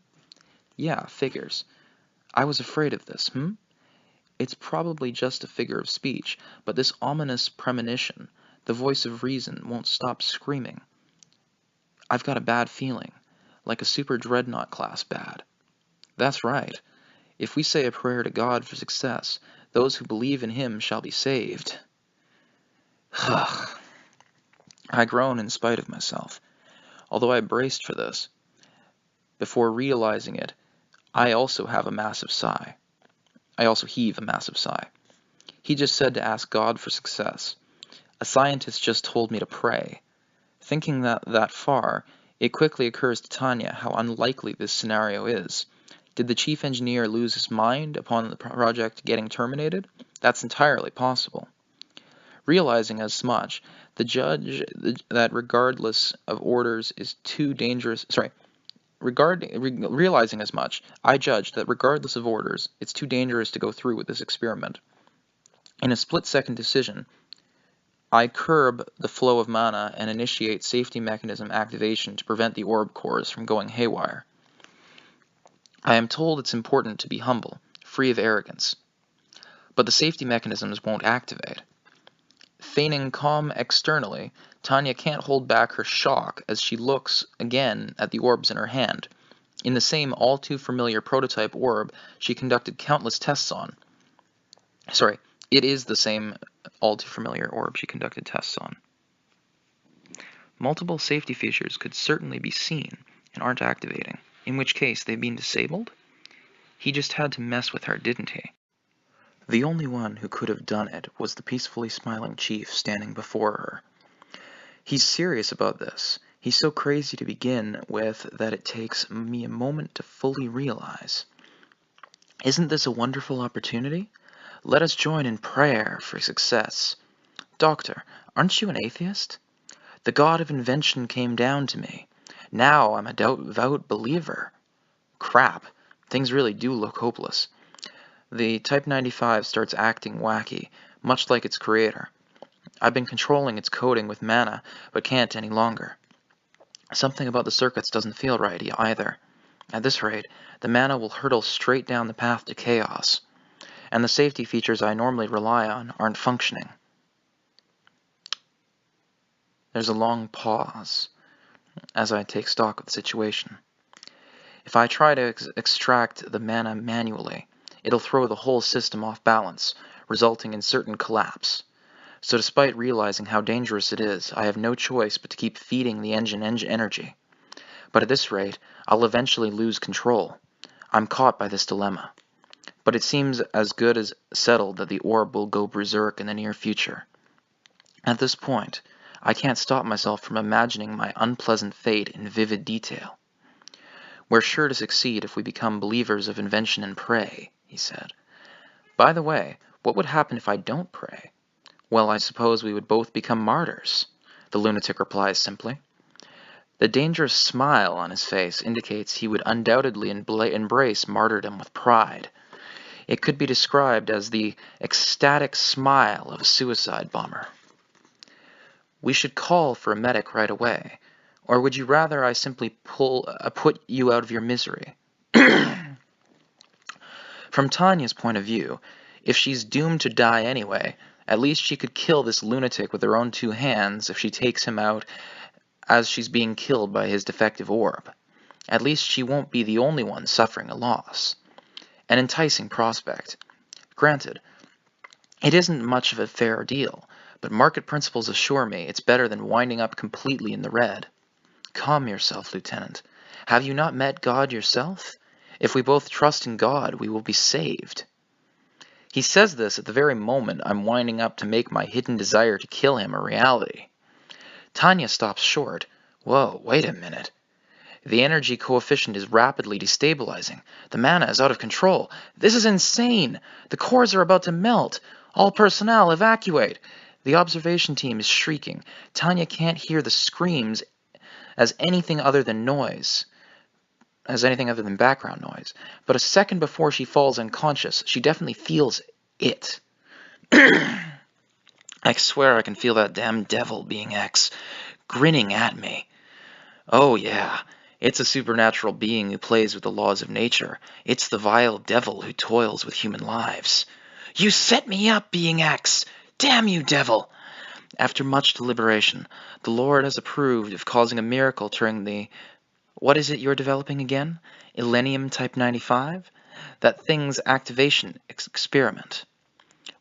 Yeah, figures. I was afraid of this, It's probably just a figure of speech, but this ominous premonition, the voice of reason, won't stop screaming. I've got a bad feeling, like a super dreadnought class bad. That's right. If we say a prayer to God for success, those who believe in him shall be saved. I groan in spite of myself, although I braced for this. Before realizing it, I also heave a massive sigh. He just said to ask God for success. A scientist just told me to pray. Thinking that far, it quickly occurs to Tanya how unlikely this scenario is. Did the chief engineer lose his mind upon the project getting terminated? That's entirely possible. Realizing as much, realizing as much, I judged that regardless of orders, it's too dangerous to go through with this experiment. In a split-second decision, I curb the flow of mana and initiate safety mechanism activation to prevent the orb cores from going haywire. I am told it's important to be humble, free of arrogance. But the safety mechanisms won't activate. Feigning calm externally, Tanya can't hold back her shock as she looks again at the orbs in her hand. In the same all-too-familiar prototype orb she conducted countless tests on. It is the same all-too-familiar orb she conducted tests on. Multiple safety features could certainly be seen and aren't activating, in which case they've been disabled? He just had to mess with her, didn't he? The only one who could have done it was the peacefully smiling chief standing before her. He's serious about this. He's so crazy to begin with that it takes me a moment to fully realize. Isn't this a wonderful opportunity? Let us join in prayer for success. Doctor, aren't you an atheist? The god of invention came down to me. Now I'm a devout believer. Crap, things really do look hopeless. The Type 95 starts acting wacky, much like its creator. I've been controlling its coding with mana, but can't any longer. Something about the circuits doesn't feel right either. At this rate, the mana will hurtle straight down the path to chaos. and the safety features I normally rely on aren't functioning. There's a long pause as I take stock of the situation. If I try to extract the mana manually, it'll throw the whole system off balance, resulting in certain collapse. So despite realizing how dangerous it is, I have no choice but to keep feeding the engine energy. But at this rate, I'll eventually lose control. I'm caught by this dilemma. But it seems as good as settled that the orb will go berserk in the near future. At this point, I can't stop myself from imagining my unpleasant fate in vivid detail. "We're sure to succeed if we become believers of invention and pray," he said. "By the way, what would happen if I don't pray?" "Well, I suppose we would both become martyrs," the lunatic replies simply. The dangerous smile on his face indicates he would undoubtedly embrace martyrdom with pride. It could be described as the ecstatic smile of a suicide bomber. "We should call for a medic right away. Or would you rather I simply put you out of your misery?" From Tanya's point of view, if she's doomed to die anyway, at least she could kill this lunatic with her own 2 hands if she takes him out as she's being killed by his defective orb. At least she won't be the only one suffering a loss. An enticing prospect. Granted, it isn't much of a fair deal, but market principles assure me it's better than winding up completely in the red. "Calm yourself, Lieutenant. Have you not met God yourself? If we both trust in God, we will be saved." He says this at the very moment I'm winding up to make my hidden desire to kill him a reality. Tanya stops short. Whoa, wait a minute. The energy coefficient is rapidly destabilizing. The mana is out of control. This is insane. The cores are about to melt. All personnel evacuate. The observation team is shrieking. Tanya can't hear the screams as anything other than background noise. But a second before she falls unconscious, she definitely feels it. I swear I can feel that damn devil, being X, grinning at me. Oh yeah, it's a supernatural being who plays with the laws of nature. It's the vile devil who toils with human lives. "You set me up, being X! Damn you, devil!" After much deliberation, the Lord has approved of causing a miracle during the... What is it you're developing again? Elenium Type 95? That thing's activation experiment.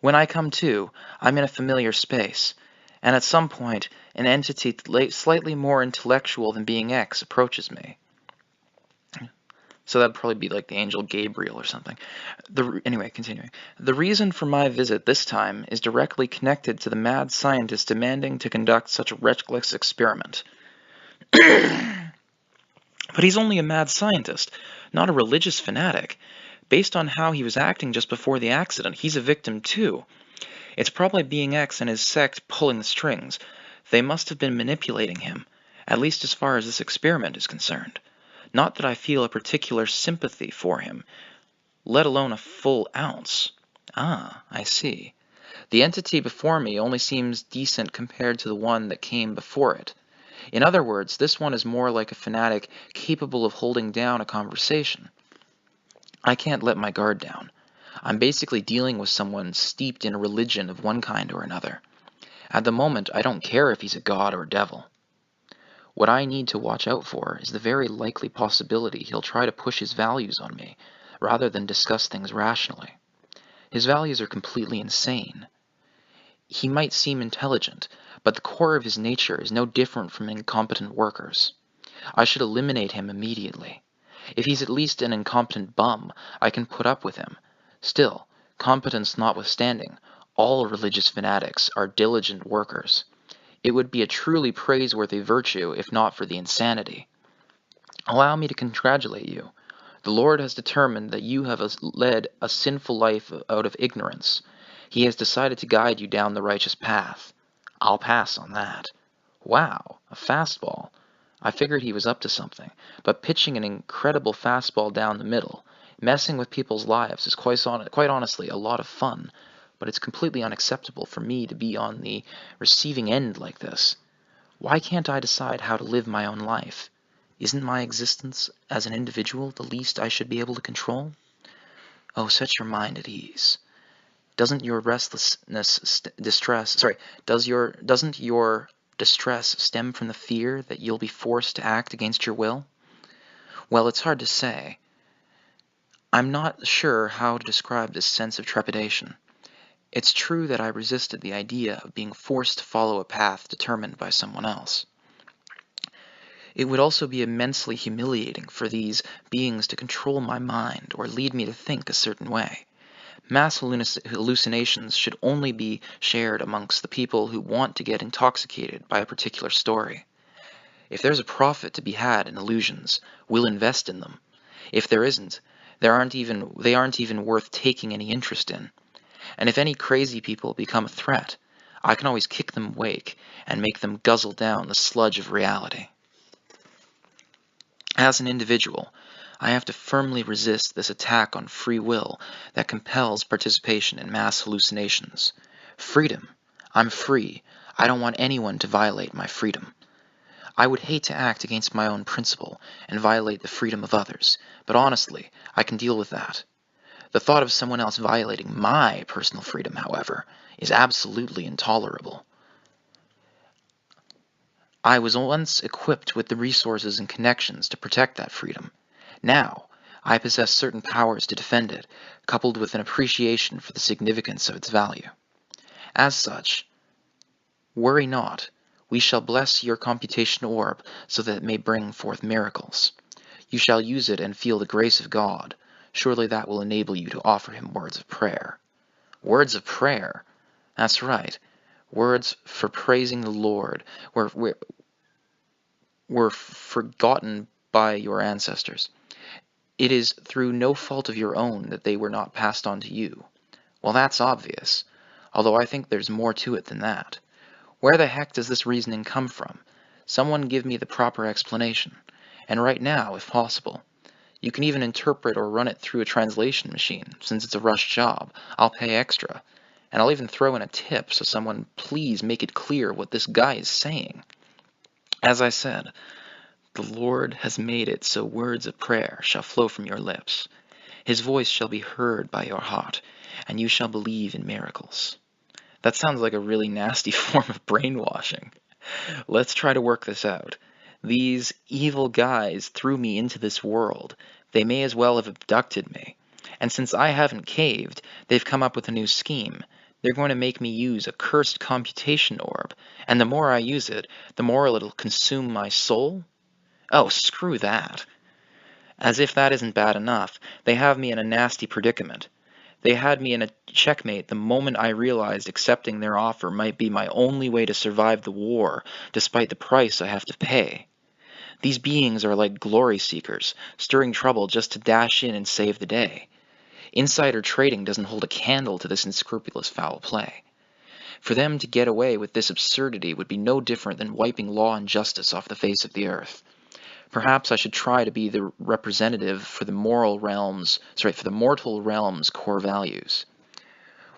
When I come to, I'm in a familiar space, and at some point, an entity slightly more intellectual than being X approaches me. So that'd probably be like the angel Gabriel or something. Anyway, continuing. The reason for my visit this time is directly connected to the mad scientist demanding to conduct such a reckless experiment. But he's only a mad scientist, not a religious fanatic. Based on how he was acting just before the accident, he's a victim too. It's probably being X and his sect pulling the strings. They must have been manipulating him, at least as far as this experiment is concerned. Not that I feel a particular sympathy for him, let alone a full ounce. Ah, I see. The entity before me only seems decent compared to the one that came before it. In other words, this one is more like a fanatic capable of holding down a conversation. I can't let my guard down. I'm basically dealing with someone steeped in a religion of one kind or another. At the moment, I don't care if he's a god or devil. What I need to watch out for is the very likely possibility he'll try to push his values on me, rather than discuss things rationally. His values are completely insane. He might seem intelligent, but the core of his nature is no different from incompetent workers. I should eliminate him immediately. If he's at least an incompetent bum, I can put up with him. Still, competence notwithstanding, all religious fanatics are diligent workers. It would be a truly praiseworthy virtue if not for the insanity. Allow me to congratulate you. The Lord has determined that you have led a sinful life out of ignorance. He has decided to guide you down the righteous path. I'll pass on that. Wow, a fastball. I figured he was up to something, but pitching an incredible fastball down the middle, messing with people's lives is quite honestly a lot of fun, but it's completely unacceptable for me to be on the receiving end like this. Why can't I decide how to live my own life? Isn't my existence as an individual the least I should be able to control? Oh, set your mind at ease. Doesn't your doesn't your distress stem from the fear that you'll be forced to act against your will? Well, it's hard to say. I'm not sure how to describe this sense of trepidation. It's true that I resisted the idea of being forced to follow a path determined by someone else. It would also be immensely humiliating for these beings to control my mind or lead me to think a certain way. Mass hallucinations should only be shared amongst the people who want to get intoxicated by a particular story. If there's a profit to be had in illusions, we'll invest in them. If there isn't, they aren't even worth taking any interest in. And if any crazy people become a threat, I can always kick them awake and make them guzzle down the sludge of reality. As an individual, I have to firmly resist this attack on free will that compels participation in mass hallucinations. Freedom. I'm free. I don't want anyone to violate my freedom. I would hate to act against my own principle and violate the freedom of others, but honestly, I can deal with that. The thought of someone else violating my personal freedom, however, is absolutely intolerable. I was once equipped with the resources and connections to protect that freedom. Now, I possess certain powers to defend it, coupled with an appreciation for the significance of its value. As such, worry not. We shall bless your computation orb so that it may bring forth miracles. You shall use it and feel the grace of God. Surely that will enable you to offer him words of prayer. Words of prayer? That's right. Words for praising the Lord were forgotten by your ancestors. It is through no fault of your own that they were not passed on to you. Well, that's obvious, although I think there's more to it than that. Where the heck does this reasoning come from? Someone give me the proper explanation, and right now, if possible. You can even interpret or run it through a translation machine, since it's a rush job. I'll pay extra, and I'll even throw in a tip so someone please make it clear what this guy is saying. As I said, the Lord has made it so words of prayer shall flow from your lips. His voice shall be heard by your heart, and you shall believe in miracles. That sounds like a really nasty form of brainwashing. Let's try to work this out. These evil guys threw me into this world. They may as well have abducted me. And since I haven't caved, they've come up with a new scheme. They're going to make me use a cursed computation orb, and the more I use it, the more it'll consume my soul? Oh, screw that. As if that isn't bad enough, they have me in a nasty predicament. They had me in a checkmate the moment I realized accepting their offer might be my only way to survive the war, despite the price I have to pay. These beings are like glory seekers, stirring trouble just to dash in and save the day. Insider trading doesn't hold a candle to this unscrupulous foul play. For them to get away with this absurdity would be no different than wiping law and justice off the face of the earth. Perhaps I should try to be the representative for the mortal realm's core values.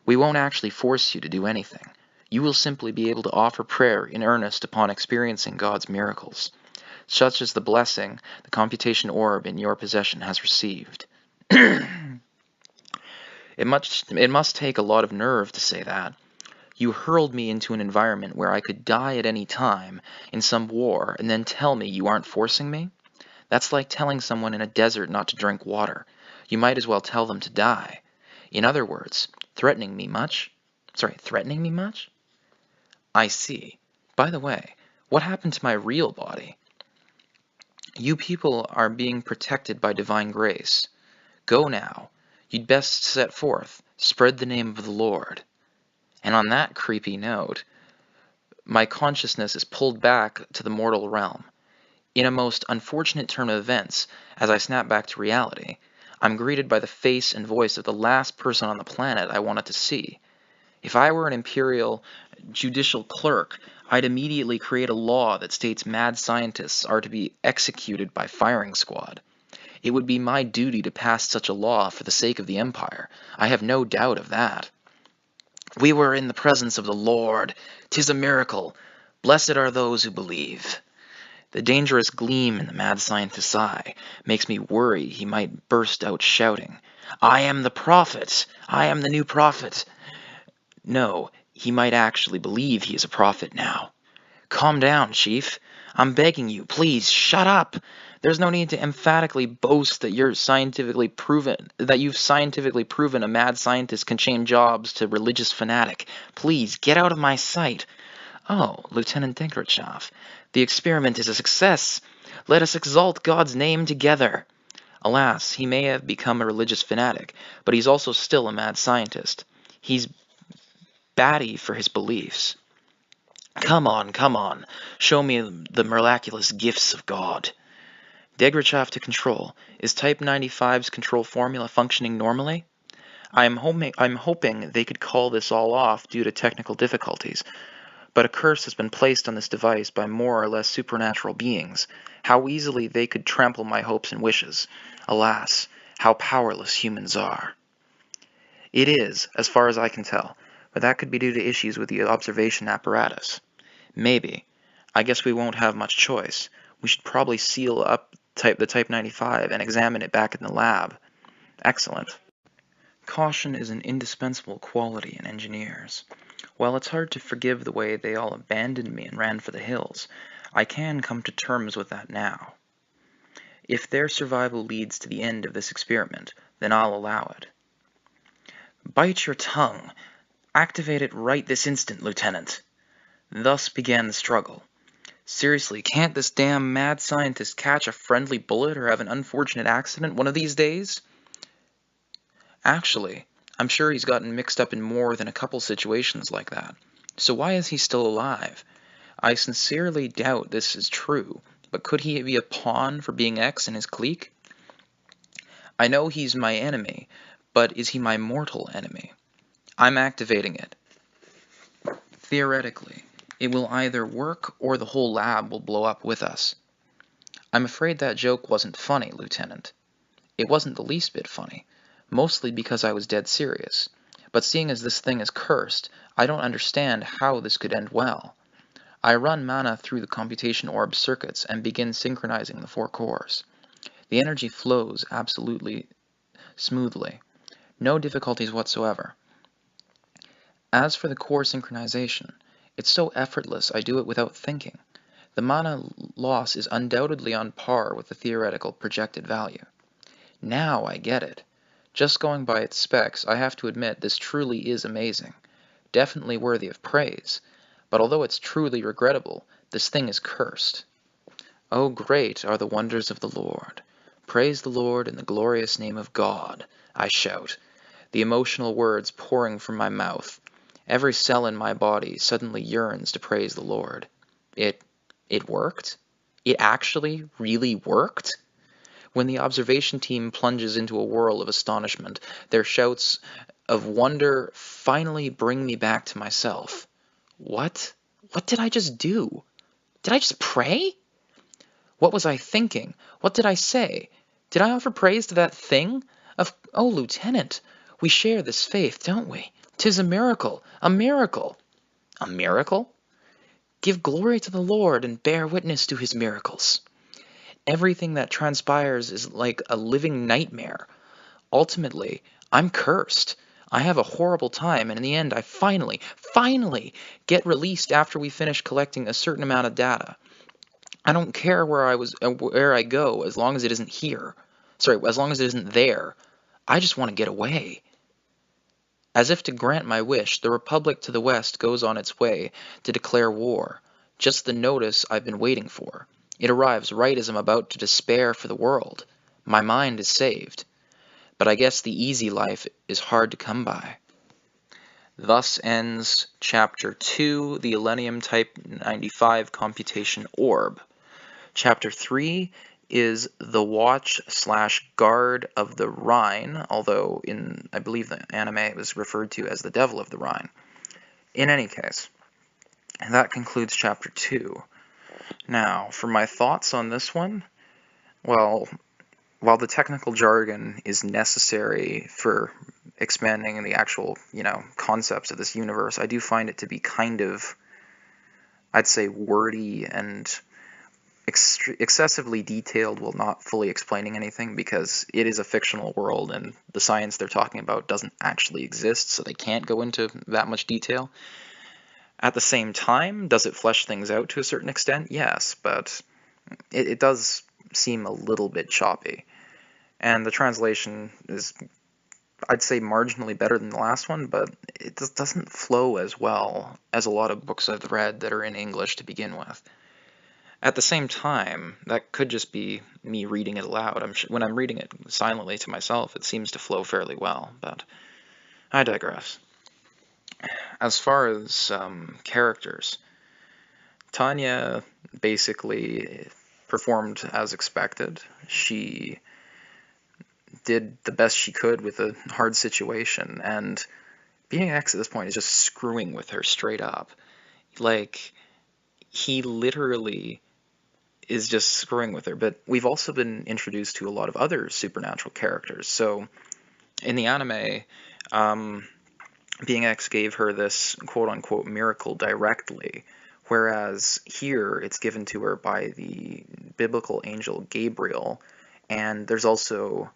We won't actually force you to do anything. You will simply be able to offer prayer in earnest upon experiencing God's miracles, such as the blessing the computation orb in your possession has received. It must take a lot of nerve to say that. You hurled me into an environment where I could die at any time in some war and then tell me you aren't forcing me? That's like telling someone in a desert not to drink water. You might as well tell them to die. In other words, threatening me much? I see. By the way, what happened to my real body? You people are being protected by divine grace. Go now. You'd best set forth. Spread the name of the Lord. And on that creepy note, my consciousness is pulled back to the mortal realm. In a most unfortunate turn of events, as I snap back to reality, I'm greeted by the face and voice of the last person on the planet I wanted to see. If I were an imperial judicial clerk, I'd immediately create a law that states mad scientists are to be executed by firing squad. It would be my duty to pass such a law for the sake of the Empire. I have no doubt of that. We were in the presence of the Lord. 'Tis a miracle. Blessed are those who believe. The dangerous gleam in the mad scientist's eye makes me worry he might burst out shouting, I am the prophet! I am the new prophet! No, he might actually believe he is a prophet now. Calm down, Chief. I'm begging you, please, shut up. There's no need to emphatically boast that you've scientifically proven a mad scientist can change jobs to religious fanatic. Please, get out of my sight. Oh, Lieutenant Dinkerchaff, the experiment is a success. Let us exalt God's name together. Alas, he may have become a religious fanatic, but he's also still a mad scientist. He's batty for his beliefs. Come on, show me the miraculous gifts of God. Degrachaff to control. Is Type 95's control formula functioning normally? I'm hoping they could call this all off due to technical difficulties, but a curse has been placed on this device by more or less supernatural beings. How easily they could trample my hopes and wishes. Alas, how powerless humans are. It is, as far as I can tell, but that could be due to issues with the observation apparatus. Maybe. I guess we won't have much choice. We should probably seal up the Type 95 and examine it back in the lab. Excellent. Caution is an indispensable quality in engineers. While it's hard to forgive the way they all abandoned me and ran for the hills, I can come to terms with that now. If their survival leads to the end of this experiment, then I'll allow it. Bite your tongue. Activate it right this instant, Lieutenant. Thus began the struggle. Seriously, can't this damn mad scientist catch a friendly bullet or have an unfortunate accident one of these days? Actually, I'm sure he's gotten mixed up in more than a couple situations like that. So why is he still alive? I sincerely doubt this is true, but could he be a pawn for being X in his clique? I know he's my enemy, but is he my mortal enemy? I'm activating it. Theoretically, it will either work or the whole lab will blow up with us. I'm afraid that joke wasn't funny, Lieutenant. It wasn't the least bit funny, mostly because I was dead serious. But seeing as this thing is cursed, I don't understand how this could end well. I run mana through the Computation Orb circuits and begin synchronizing the 4 cores. The energy flows absolutely smoothly. No difficulties whatsoever. As for the core synchronization, it's so effortless I do it without thinking. The mana loss is undoubtedly on par with the theoretical projected value. Now I get it. Just going by its specs, I have to admit this truly is amazing. Definitely worthy of praise. But although it's truly regrettable, this thing is cursed. Oh, great are the wonders of the Lord. Praise the Lord in the glorious name of God, I shout, the emotional words pouring from my mouth. Every cell in my body suddenly yearns to praise the Lord. It worked? It actually really worked? When the observation team plunges into a whirl of astonishment, their shouts of wonder finally bring me back to myself. What? What did I just do? Did I just pray? What was I thinking? What did I say? Did I offer praise to that thing? Oh, Lieutenant, we share this faith, don't we? 'Tis a miracle, a miracle. A miracle? Give glory to the Lord and bear witness to his miracles. Everything that transpires is like a living nightmare. Ultimately, I'm cursed. I have a horrible time, and in the end, I finally get released after we finish collecting a certain amount of data. I don't care where I go, as long as it isn't here. As long as it isn't there. I just want to get away. As if to grant my wish, the Republic to the west goes on its way to declare war. Just the notice I've been waiting for. It arrives right as I'm about to despair for the world. My mind is saved. But I guess the easy life is hard to come by. Thus ends Chapter 2, the Elenium Type 95 Computation Orb. Chapter 3 is the Watch/Guard of the Rhine, although in, I believe, the anime it was referred to as the Devil of the Rhine. In any case, that concludes Chapter 2. Now, for my thoughts on this one, well, while the technical jargon is necessary for expanding the actual, concepts of this universe, I do find it to be kind of, I'd say, wordy and excessively detailed while not fully explaining anything, because it is a fictional world and the science they're talking about doesn't actually exist, so they can't go into that much detail. At the same time, does it flesh things out to a certain extent? Yes, but it does seem a little bit choppy. And the translation is, I'd say, marginally better than the last one, but it just doesn't flow as well as a lot of books I've read that are in English to begin with. At the same time, that could just be me reading it aloud. When I'm reading it silently to myself, it seems to flow fairly well, but I digress. As far as characters, Tanya basically performed as expected. She did the best she could with a hard situation, and being X at this point is just screwing with her straight up. Like, he literally is just screwing with her. But we've also been introduced to a lot of other supernatural characters. So in the anime, Being X gave her this quote-unquote miracle directly, whereas here it's given to her by the biblical angel Gabriel, and there's also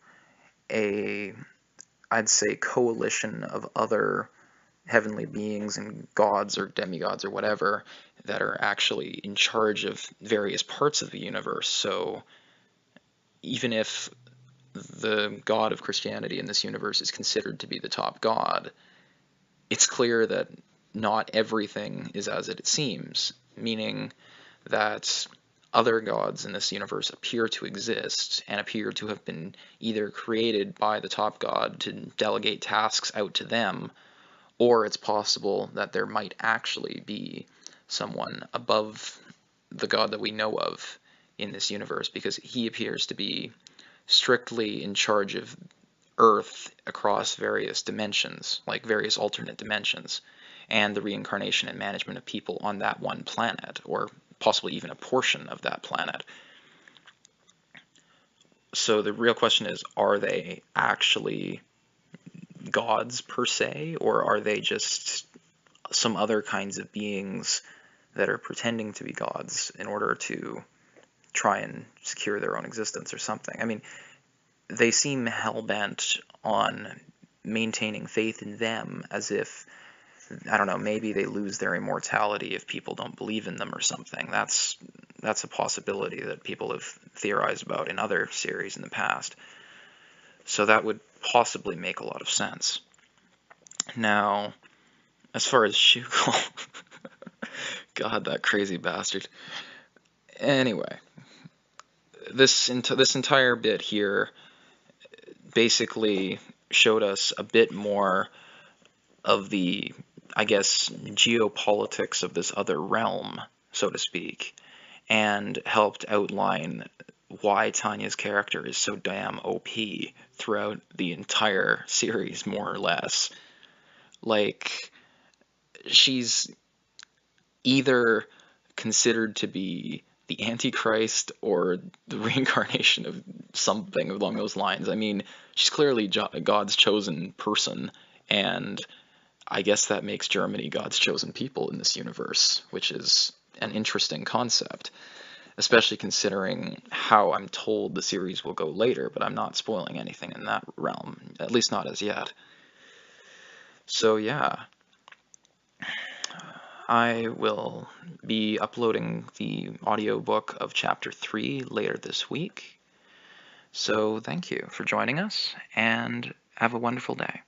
a, I'd say, coalition of other heavenly beings and gods or demigods or whatever that are actually in charge of various parts of the universe. So even if the God of Christianity in this universe is considered to be the top god, it's clear that not everything is as it seems, meaning that other gods in this universe appear to exist and appear to have been either created by the top god to delegate tasks out to them, or it's possible that there might actually be someone above the god that we know of in this universe, because he appears to be strictly in charge of Earth across various dimensions, like various alternate dimensions, and the reincarnation and management of people on that one planet, or possibly even a portion of that planet. So the real question is, are they actually gods per se, or are they just some other kinds of beings that are pretending to be gods in order to try and secure their own existence or something? I mean, they seem hell-bent on maintaining faith in them, as if, I don't know, maybe they lose their immortality if people don't believe in them or something. That's a possibility that people have theorized about in other series in the past. So that would possibly make a lot of sense. Now, as far as Shuko, God, that crazy bastard. Anyway, this entire bit here basically showed us a bit more of the, I guess, geopolitics of this other realm, so to speak, and helped outline why Tanya's character is so damn OP throughout the entire series, more or less. Like, she's either considered to be the Antichrist or the reincarnation of something along those lines. I mean, she's clearly God's chosen person, and I guess that makes Germany God's chosen people in this universe, which is an interesting concept, especially considering how I'm told the series will go later, but I'm not spoiling anything in that realm, at least not as yet. So yeah, I will be uploading the audiobook of Chapter 3 later this week. So thank you for joining us, and have a wonderful day.